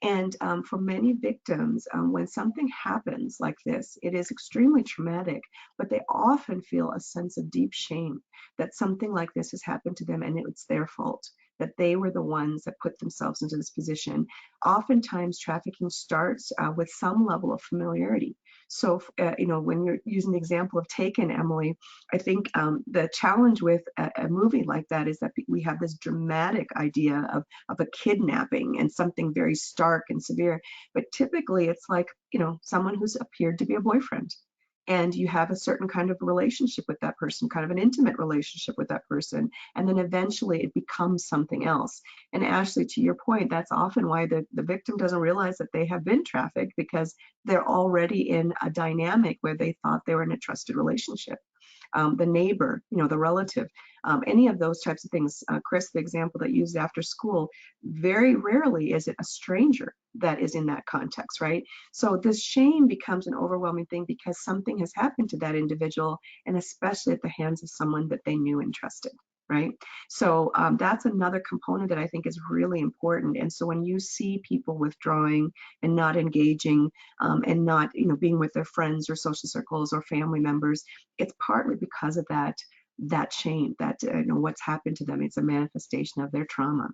And for many victims, when something happens like this, it is extremely traumatic, but they often feel a sense of deep shame that something like this has happened to them and it's their fault, that they were the ones that put themselves into this position. Oftentimes, trafficking starts with some level of familiarity. So, when you're using the example of Taken, Emily, I think the challenge with a movie like that is that we have this dramatic idea of a kidnapping and something very stark and severe. But typically, it's like, someone who's appeared to be a boyfriend. And you have a certain kind of relationship with that person, kind of an intimate relationship with that person. And then eventually it becomes something else. And Ashlie, to your point, that's often why the victim doesn't realize that they have been trafficked, because they're already in a dynamic where they thought they were in a trusted relationship. The neighbor, the relative, any of those types of things. Chris, the example that you used after school, very rarely is it a stranger that is in that context, right? So this shame becomes an overwhelming thing because something has happened to that individual, and especially at the hands of someone that they knew and trusted. Right. So that's another component that I think is really important. And so when you see people withdrawing and not engaging and not, being with their friends or social circles or family members, it's partly because of that shame, that what's happened to them. It's a manifestation of their trauma.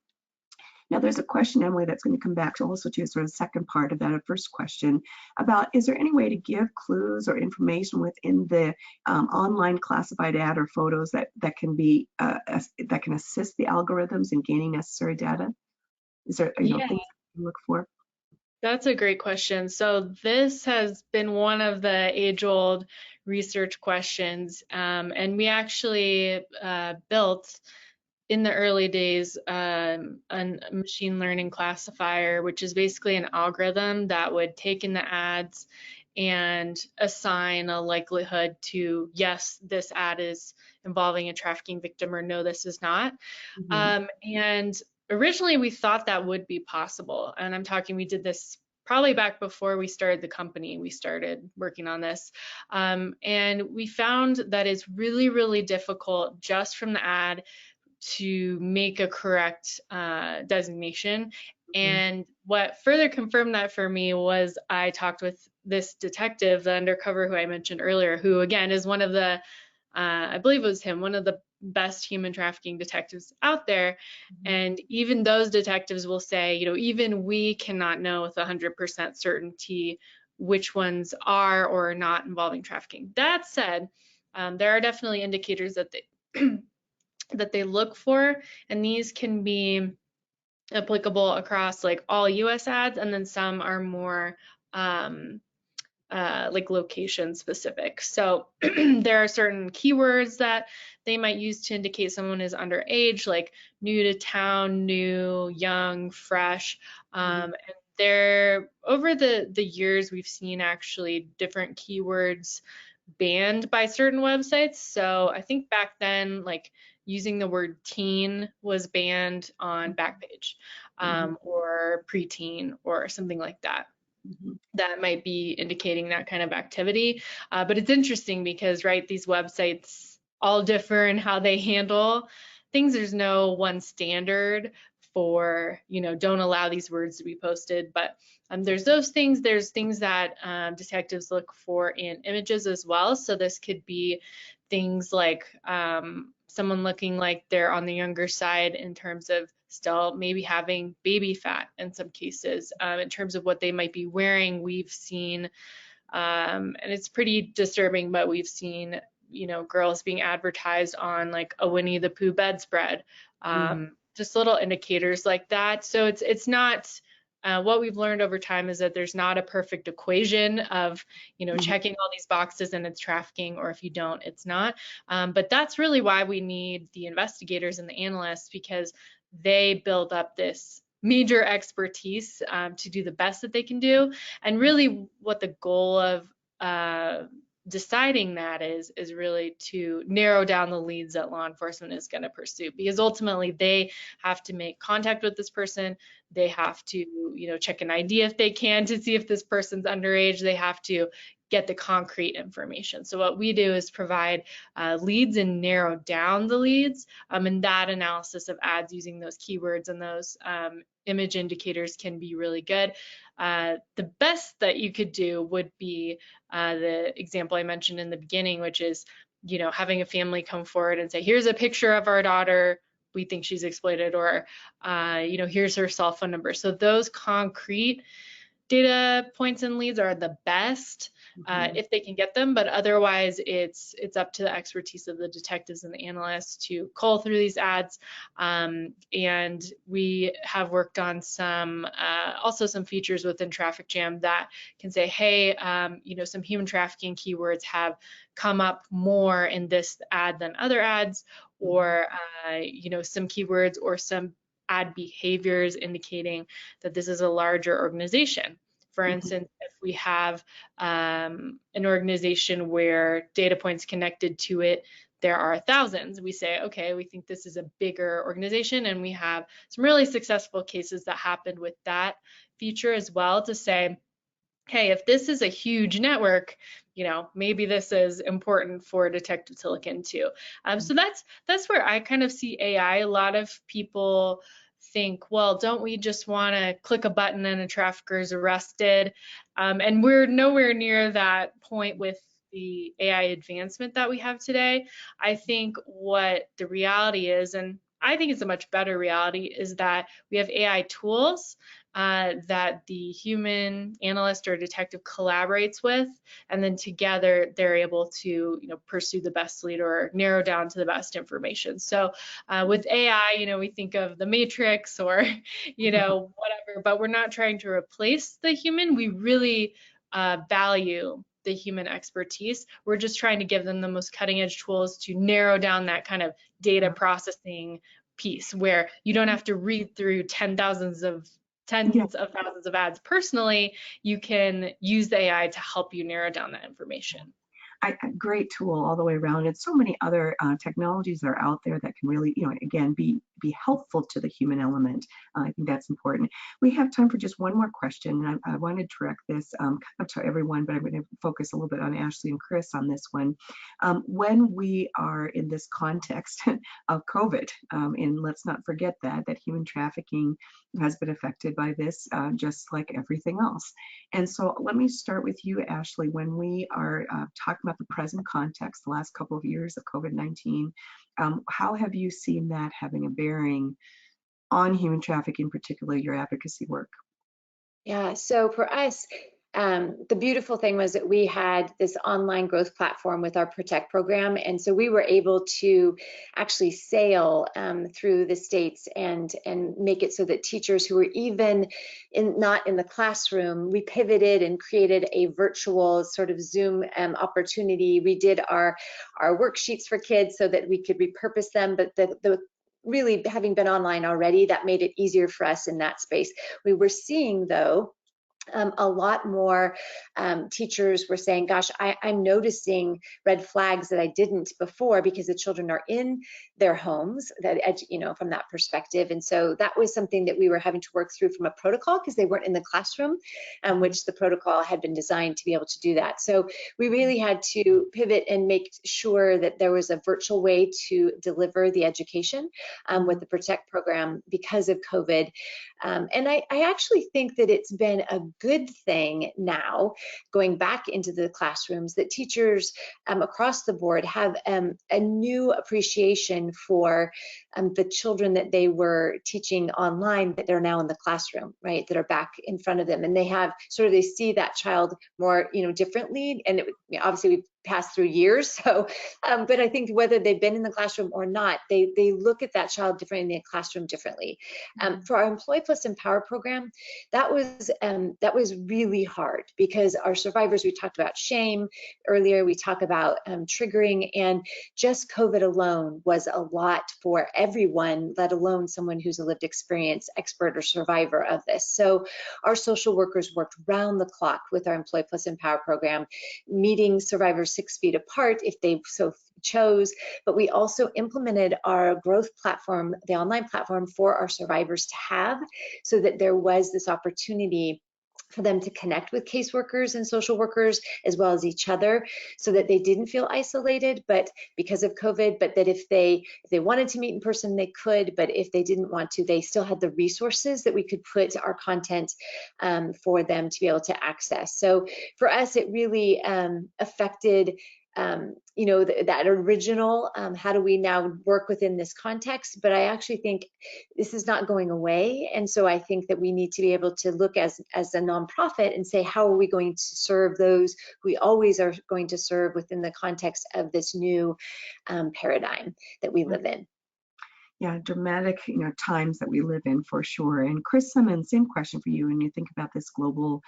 Now, there's a question, Emily, that's going to come back to also to sort of the second part of that first question about, is there any way to give clues or information within the online classified ad or photos that can be that can assist the algorithms in gaining necessary data? Is there things to look for? That's a great question. So this has been one of the age-old research questions, and we actually built in the early days a machine learning classifier, which is basically an algorithm that would take in the ads and assign a likelihood to, yes, this ad is involving a trafficking victim, or no, this is not. And originally we thought that would be possible. And we did this probably back before we started the company. We started working on this. And we found that it's really, really difficult just from the ad to make a correct designation. And what further confirmed that for me was I talked with this detective, the undercover who I mentioned earlier, who again is one of the I believe it was him, one of the best human trafficking detectives out there. And even those detectives will say, even we cannot know with 100% certainty which ones are or are not involving trafficking. That said, there are definitely indicators that they that they look for, and these can be applicable across like all US ads, and then some are more like location specific. So there are certain keywords that they might use to indicate someone is underage, like new to town, new, young, fresh. And there, over the years, we've seen actually different keywords banned by certain websites. So I think back then, like using the word teen was banned on Backpage, or preteen or something like that. That might be indicating that kind of activity. But it's interesting because, right, these websites all differ in how they handle things. There's no one standard for, don't allow these words to be posted, but there's those things. There's things that detectives look for in images as well. So this could be things like someone looking like they're on the younger side in terms of still maybe having baby fat in some cases. In terms of what they might be wearing, we've seen, and it's pretty disturbing, but we've seen, girls being advertised on like a Winnie the Pooh bedspread, just little indicators like that. So it's not, what we've learned over time is that there's not a perfect equation of, checking all these boxes and it's trafficking, or if you don't, it's not. But that's really why we need the investigators and the analysts, because they build up this major expertise to do the best that they can do. And really what the goal of deciding that is really to narrow down the leads that law enforcement is going to pursue, because ultimately they have to make contact with this person. They have to, check an ID if they can to see if this person's underage. They have to get the concrete information. So what we do is provide leads and narrow down the leads, and that analysis of ads using those keywords and those image indicators can be really good. The best that you could do would be the example I mentioned in the beginning, which is, having a family come forward and say, here's a picture of our daughter, we think she's exploited, or, here's her cell phone number. So those concrete data points and leads are the best if they can get them, but otherwise it's up to the expertise of the detectives and the analysts to cull through these ads. And we have worked on some also some features within Traffic Jam that can say, hey, some human trafficking keywords have come up more in this ad than other ads, or some keywords or some ad behaviors indicating that this is a larger organization. For instance, if we have an organization where data points connected to it, there are thousands, we say, okay, we think this is a bigger organization, and we have some really successful cases that happened with that feature as well, to say, hey, if this is a huge network, maybe this is important for a detective to look into. So that's where I kind of see AI. A lot of people think, well, don't we just want to click a button and a trafficker is arrested? And we're nowhere near that point with the AI advancement that we have today. I think what the reality is, and I think it's a much better reality, is that we have AI tools that the human analyst or detective collaborates with, and then together they're able to pursue the best lead or narrow down to the best information. So with AI, we think of the Matrix or whatever, but we're not trying to replace the human. We really value the human expertise. We're just trying to give them the most cutting edge tools to narrow down that kind of data processing piece, where you don't have to read through tens of thousands of ads personally. You can use the AI to help you narrow down that information. Great tool all the way around. And so many other technologies are out there that can really, again, be be helpful to the human element. I think that's important. We have time for just one more question, and I wanted to direct this kind of to everyone, but I'm going to focus a little bit on Ashlie and Chris on this one. When we are in this context of COVID, and let's not forget that human trafficking has been affected by this, just like everything else. And so let me start with you, Ashlie. When we are talking about the present context, the last couple of years of COVID-19, how have you seen that having a bearing on human trafficking, particularly your advocacy work? Yeah, so for us, the beautiful thing was that we had this online growth platform with our Protect program. And so we were able to actually sail through the states and make it so that teachers who were even not in the classroom, we pivoted and created a virtual sort of Zoom opportunity. We did our worksheets for kids so that we could repurpose them, but the really having been online already, that made it easier for us in that space. We were seeing, though, a lot more teachers were saying, gosh, I'm noticing red flags that I didn't before because the children are in their homes, that, from that perspective. And so that was something that we were having to work through from a protocol because they weren't in the classroom, which the protocol had been designed to be able to do that. So we really had to pivot and make sure that there was a virtual way to deliver the education with the Protect program because of COVID. And I actually think that it's been a good thing now, going back into the classrooms, that teachers across the board have a new appreciation for the children that they were teaching online that are now in the classroom, right, that are back in front of them. And they have they see that child more, differently. And obviously we passed through years. So, but I think whether they've been in the classroom or not, they look at that child differently in the classroom differently. For our Employ Plus Empower program, that was really hard because our survivors, we talked about shame earlier, we talk about triggering, and just COVID alone was a lot for everyone, let alone someone who's a lived experience expert or survivor of this. So our social workers worked round the clock with our Employ Plus Empower program, meeting survivors 6 feet apart if they so chose, but we also implemented our growth platform, the online platform, for our survivors to have, so that there was this opportunity for them to connect with caseworkers and social workers as well as each other, so that they didn't feel isolated, but because of COVID, but that if they wanted to meet in person, they could, but if they didn't want to, they still had the resources that we could put our content for them to be able to access. So for us, it really affected that original, how do we now work within this context? But I actually think this is not going away. And so I think that we need to be able to look as a nonprofit and say, how are we going to serve those we always are going to serve within the context of this new paradigm that we live in? Yeah, dramatic, times that we live in, for sure. And Chris Simmons, same question for you. When you think about this global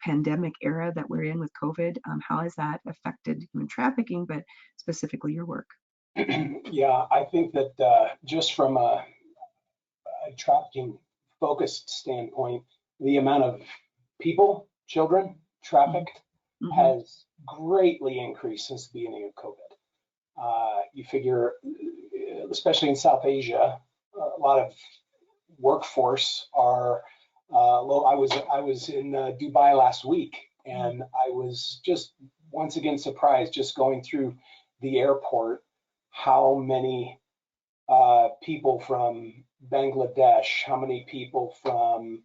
pandemic era that we're in with COVID, how has that affected human trafficking, but specifically your work? Yeah, I think that just from a trafficking focused standpoint, the amount of people, children trafficked has greatly increased since the beginning of COVID. You figure, especially in South Asia, a lot of workforce are low. I was in Dubai last week, and I was just once again surprised, just going through the airport, how many people from Bangladesh, how many people from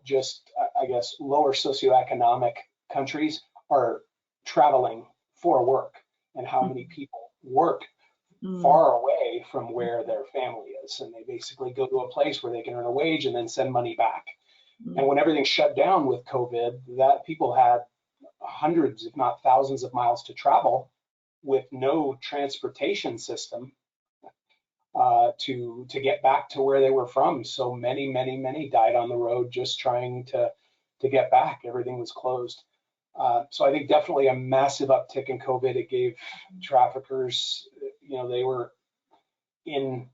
just, I guess, lower socioeconomic countries are traveling for work, and how many people work far away from where their family is, and they basically go to a place where they can earn a wage and then send money back. And when everything shut down with COVID, that people had hundreds, if not thousands, of miles to travel with no transportation system to get back to where they were from. So many died on the road just trying to get back. Everything was closed. So I think definitely a massive uptick in COVID. It gave traffickers, they were in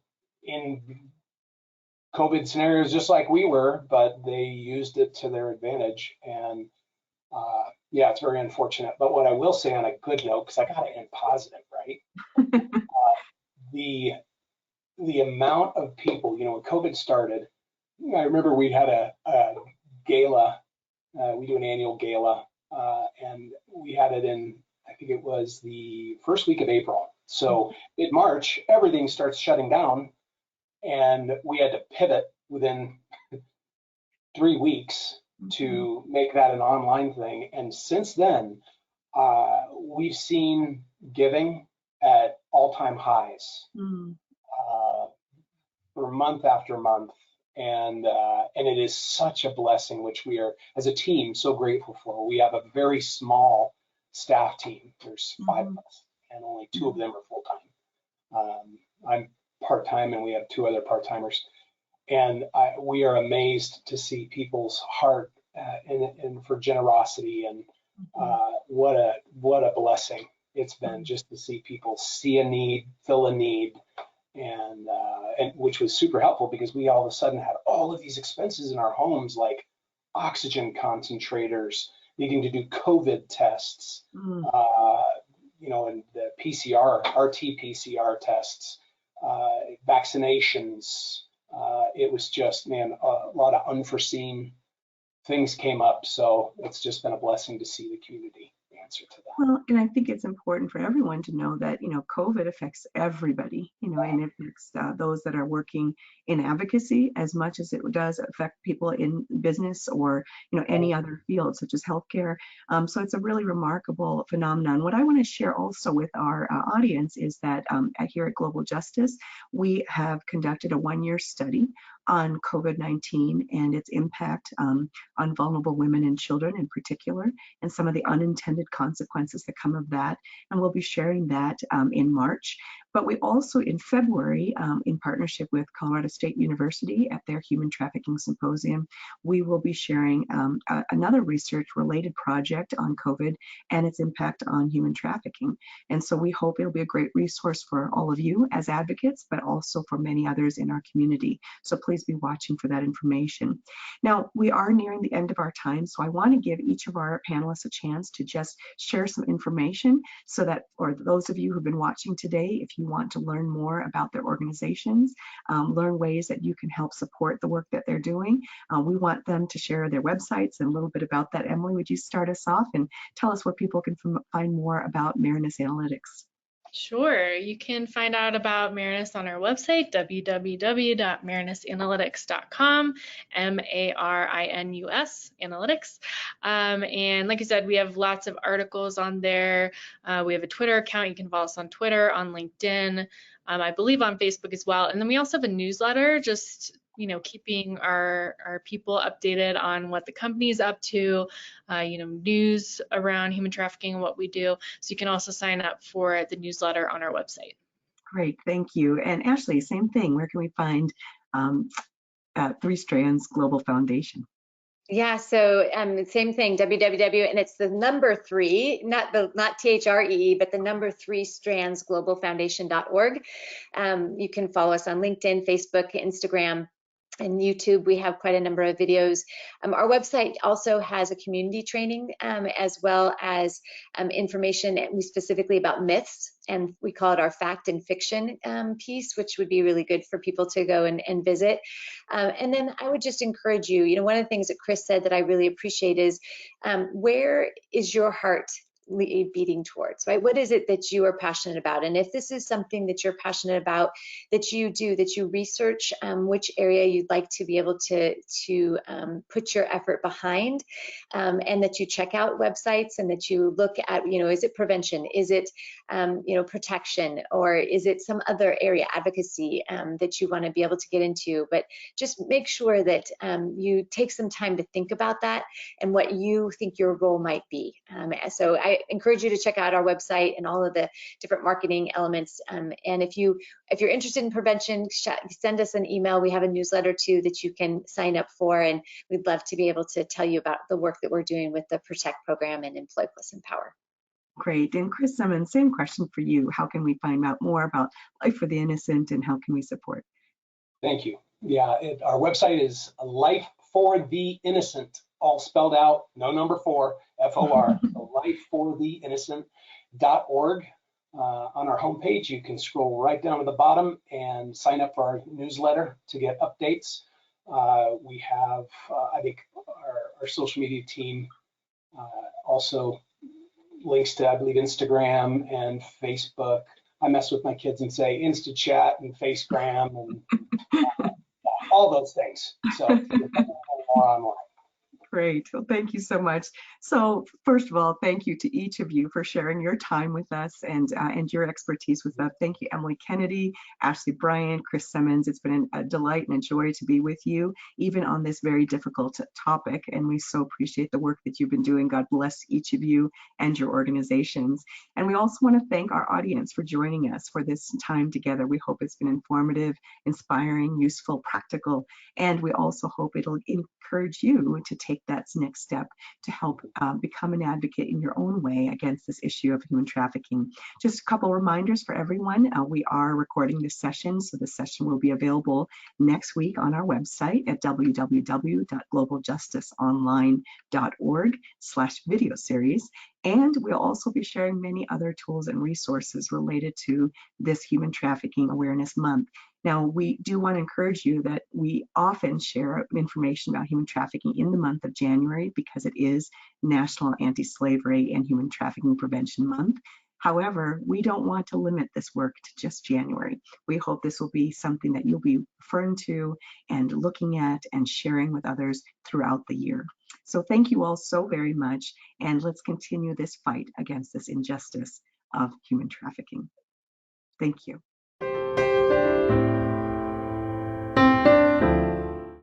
COVID scenarios just like we were, but they used it to their advantage. And yeah, it's very unfortunate. But what I will say on a good note, because I got to end positive, right? the amount of people, when COVID started, I remember we had a gala. We do an annual gala, and we had it in, I think it was the first week of April. So in March, everything starts shutting down, and we had to pivot within 3 weeks to make that an online thing. And since then, we've seen giving at all-time highs for month after month. And it is such a blessing, which we are, as a team, so grateful for. We have a very small staff team. There's 5 of us, and only 2 of them are full-time. I'm part-time, and we have 2 other part-timers. And we are amazed to see people's heart and for generosity, and what a blessing it's been just to see people see a need, fill a need, and which was super helpful, because we all of a sudden had all of these expenses in our homes, like oxygen concentrators, needing to do COVID tests, and the PCR, RT-PCR tests, vaccinations. It was just, man, a lot of unforeseen things came up. So it's just been a blessing to see the community answer to that. Well, and I think it's important for everyone to know that, COVID affects everybody, and it affects those that are working in advocacy as much as it does affect people in business or, any other field such as healthcare. So it's a really remarkable phenomenon. What I want to share also with our audience is that here at Global Justice, we have conducted a 1-year study on COVID-19 and its impact on vulnerable women and children in particular, and some of the unintended consequences that come of that. And we'll be sharing that in March. But we also, in February, in partnership with Colorado State University at their Human Trafficking Symposium, we will be sharing another research-related project on COVID and its impact on human trafficking. And so we hope it'll be a great resource for all of you as advocates, but also for many others in our community. So please be watching for that information. Now, we are nearing the end of our time, so I want to give each of our panelists a chance to just share some information so that, for those of you who've been watching today, if you want to learn more about their organizations, learn ways that you can help support the work that they're doing, we want them to share their websites and a little bit about that. Emily, would you start us off and tell us where people can find more about Marinus Analytics? Sure. You can find out about Marinus on our website, www.marinusanalytics.com, MARINUS Analytics. And like I said, we have lots of articles on there. We have a Twitter account. You can follow us on Twitter, on LinkedIn, I believe on Facebook as well. And then we also have a newsletter, just keeping our people updated on what the company's up to, news around human trafficking and what we do. So you can also sign up for the newsletter on our website. Great, thank you. And Ashlie, same thing. Where can we find Three Strands Global Foundation? Yeah, so same thing, www, and it's the number 3, not THREE, but the number 3 strandsglobalfoundation.org. You can follow us on LinkedIn, Facebook, Instagram, and YouTube. We have quite a number of videos. Our website also has a community training as well as information specifically about myths, and we call it our fact and fiction piece, which would be really good for people to go and visit. And then I would just encourage you, one of the things that Chris said that I really appreciate is where is your heart beating towards, right? What is it that you are passionate about? And if this is something that you're passionate about, that you research which area you'd like to be able to put your effort behind, and that you check out websites and that you look at, is it prevention? Is it, protection? Or is it some other area, advocacy, that you want to be able to get into? But just make sure that you take some time to think about that and what you think your role might be. So I encourage you to check out our website and all of the different marketing elements. And if you're interested in prevention, send us an email. We have a newsletter too that you can sign up for, and we'd love to be able to tell you about the work that we're doing with the Protect program and Employ Plus Empower. Great. And Chris Semmens, same question for you. How can we find out more about Life for the Innocent, and how can we support? Thank you. Yeah, our website is Life for the Innocent, all spelled out, no number 4, FOR, lifefortheinnocent.org. on our homepage. You can scroll right down to the bottom and sign up for our newsletter to get updates. We have, I think, our social media team also links to, I believe, Instagram and Facebook. I mess with my kids and say InstaChat and Facegram and all those things. So more online. Great. Well, thank you so much. So first of all, thank you to each of you for sharing your time with us and your expertise with us. Thank you, Emily Kennedy, Ashlie, Bryant, Chris Semmens. It's been a delight and a joy to be with you, even on this very difficult topic. And we so appreciate the work that you've been doing. God bless each of you and your organizations. And we also want to thank our audience for joining us for this time together. We hope it's been informative, inspiring, useful, practical, and we also hope it'll encourage you to take that next step to help become an advocate in your own way against this issue of human trafficking. Just a couple reminders for everyone. We are recording this session, so the session will be available next week on our website at www.globaljusticeonline.org/video series. And we'll also be sharing many other tools and resources related to this Human Trafficking Awareness Month. Now, we do want to encourage you that we often share information about human trafficking in the month of January because it is National Anti-Slavery and Human Trafficking Prevention Month. However, we don't want to limit this work to just January. We hope this will be something that you'll be referring to and looking at and sharing with others throughout the year. So thank you all so very much, and let's continue this fight against this injustice of human trafficking. Thank you.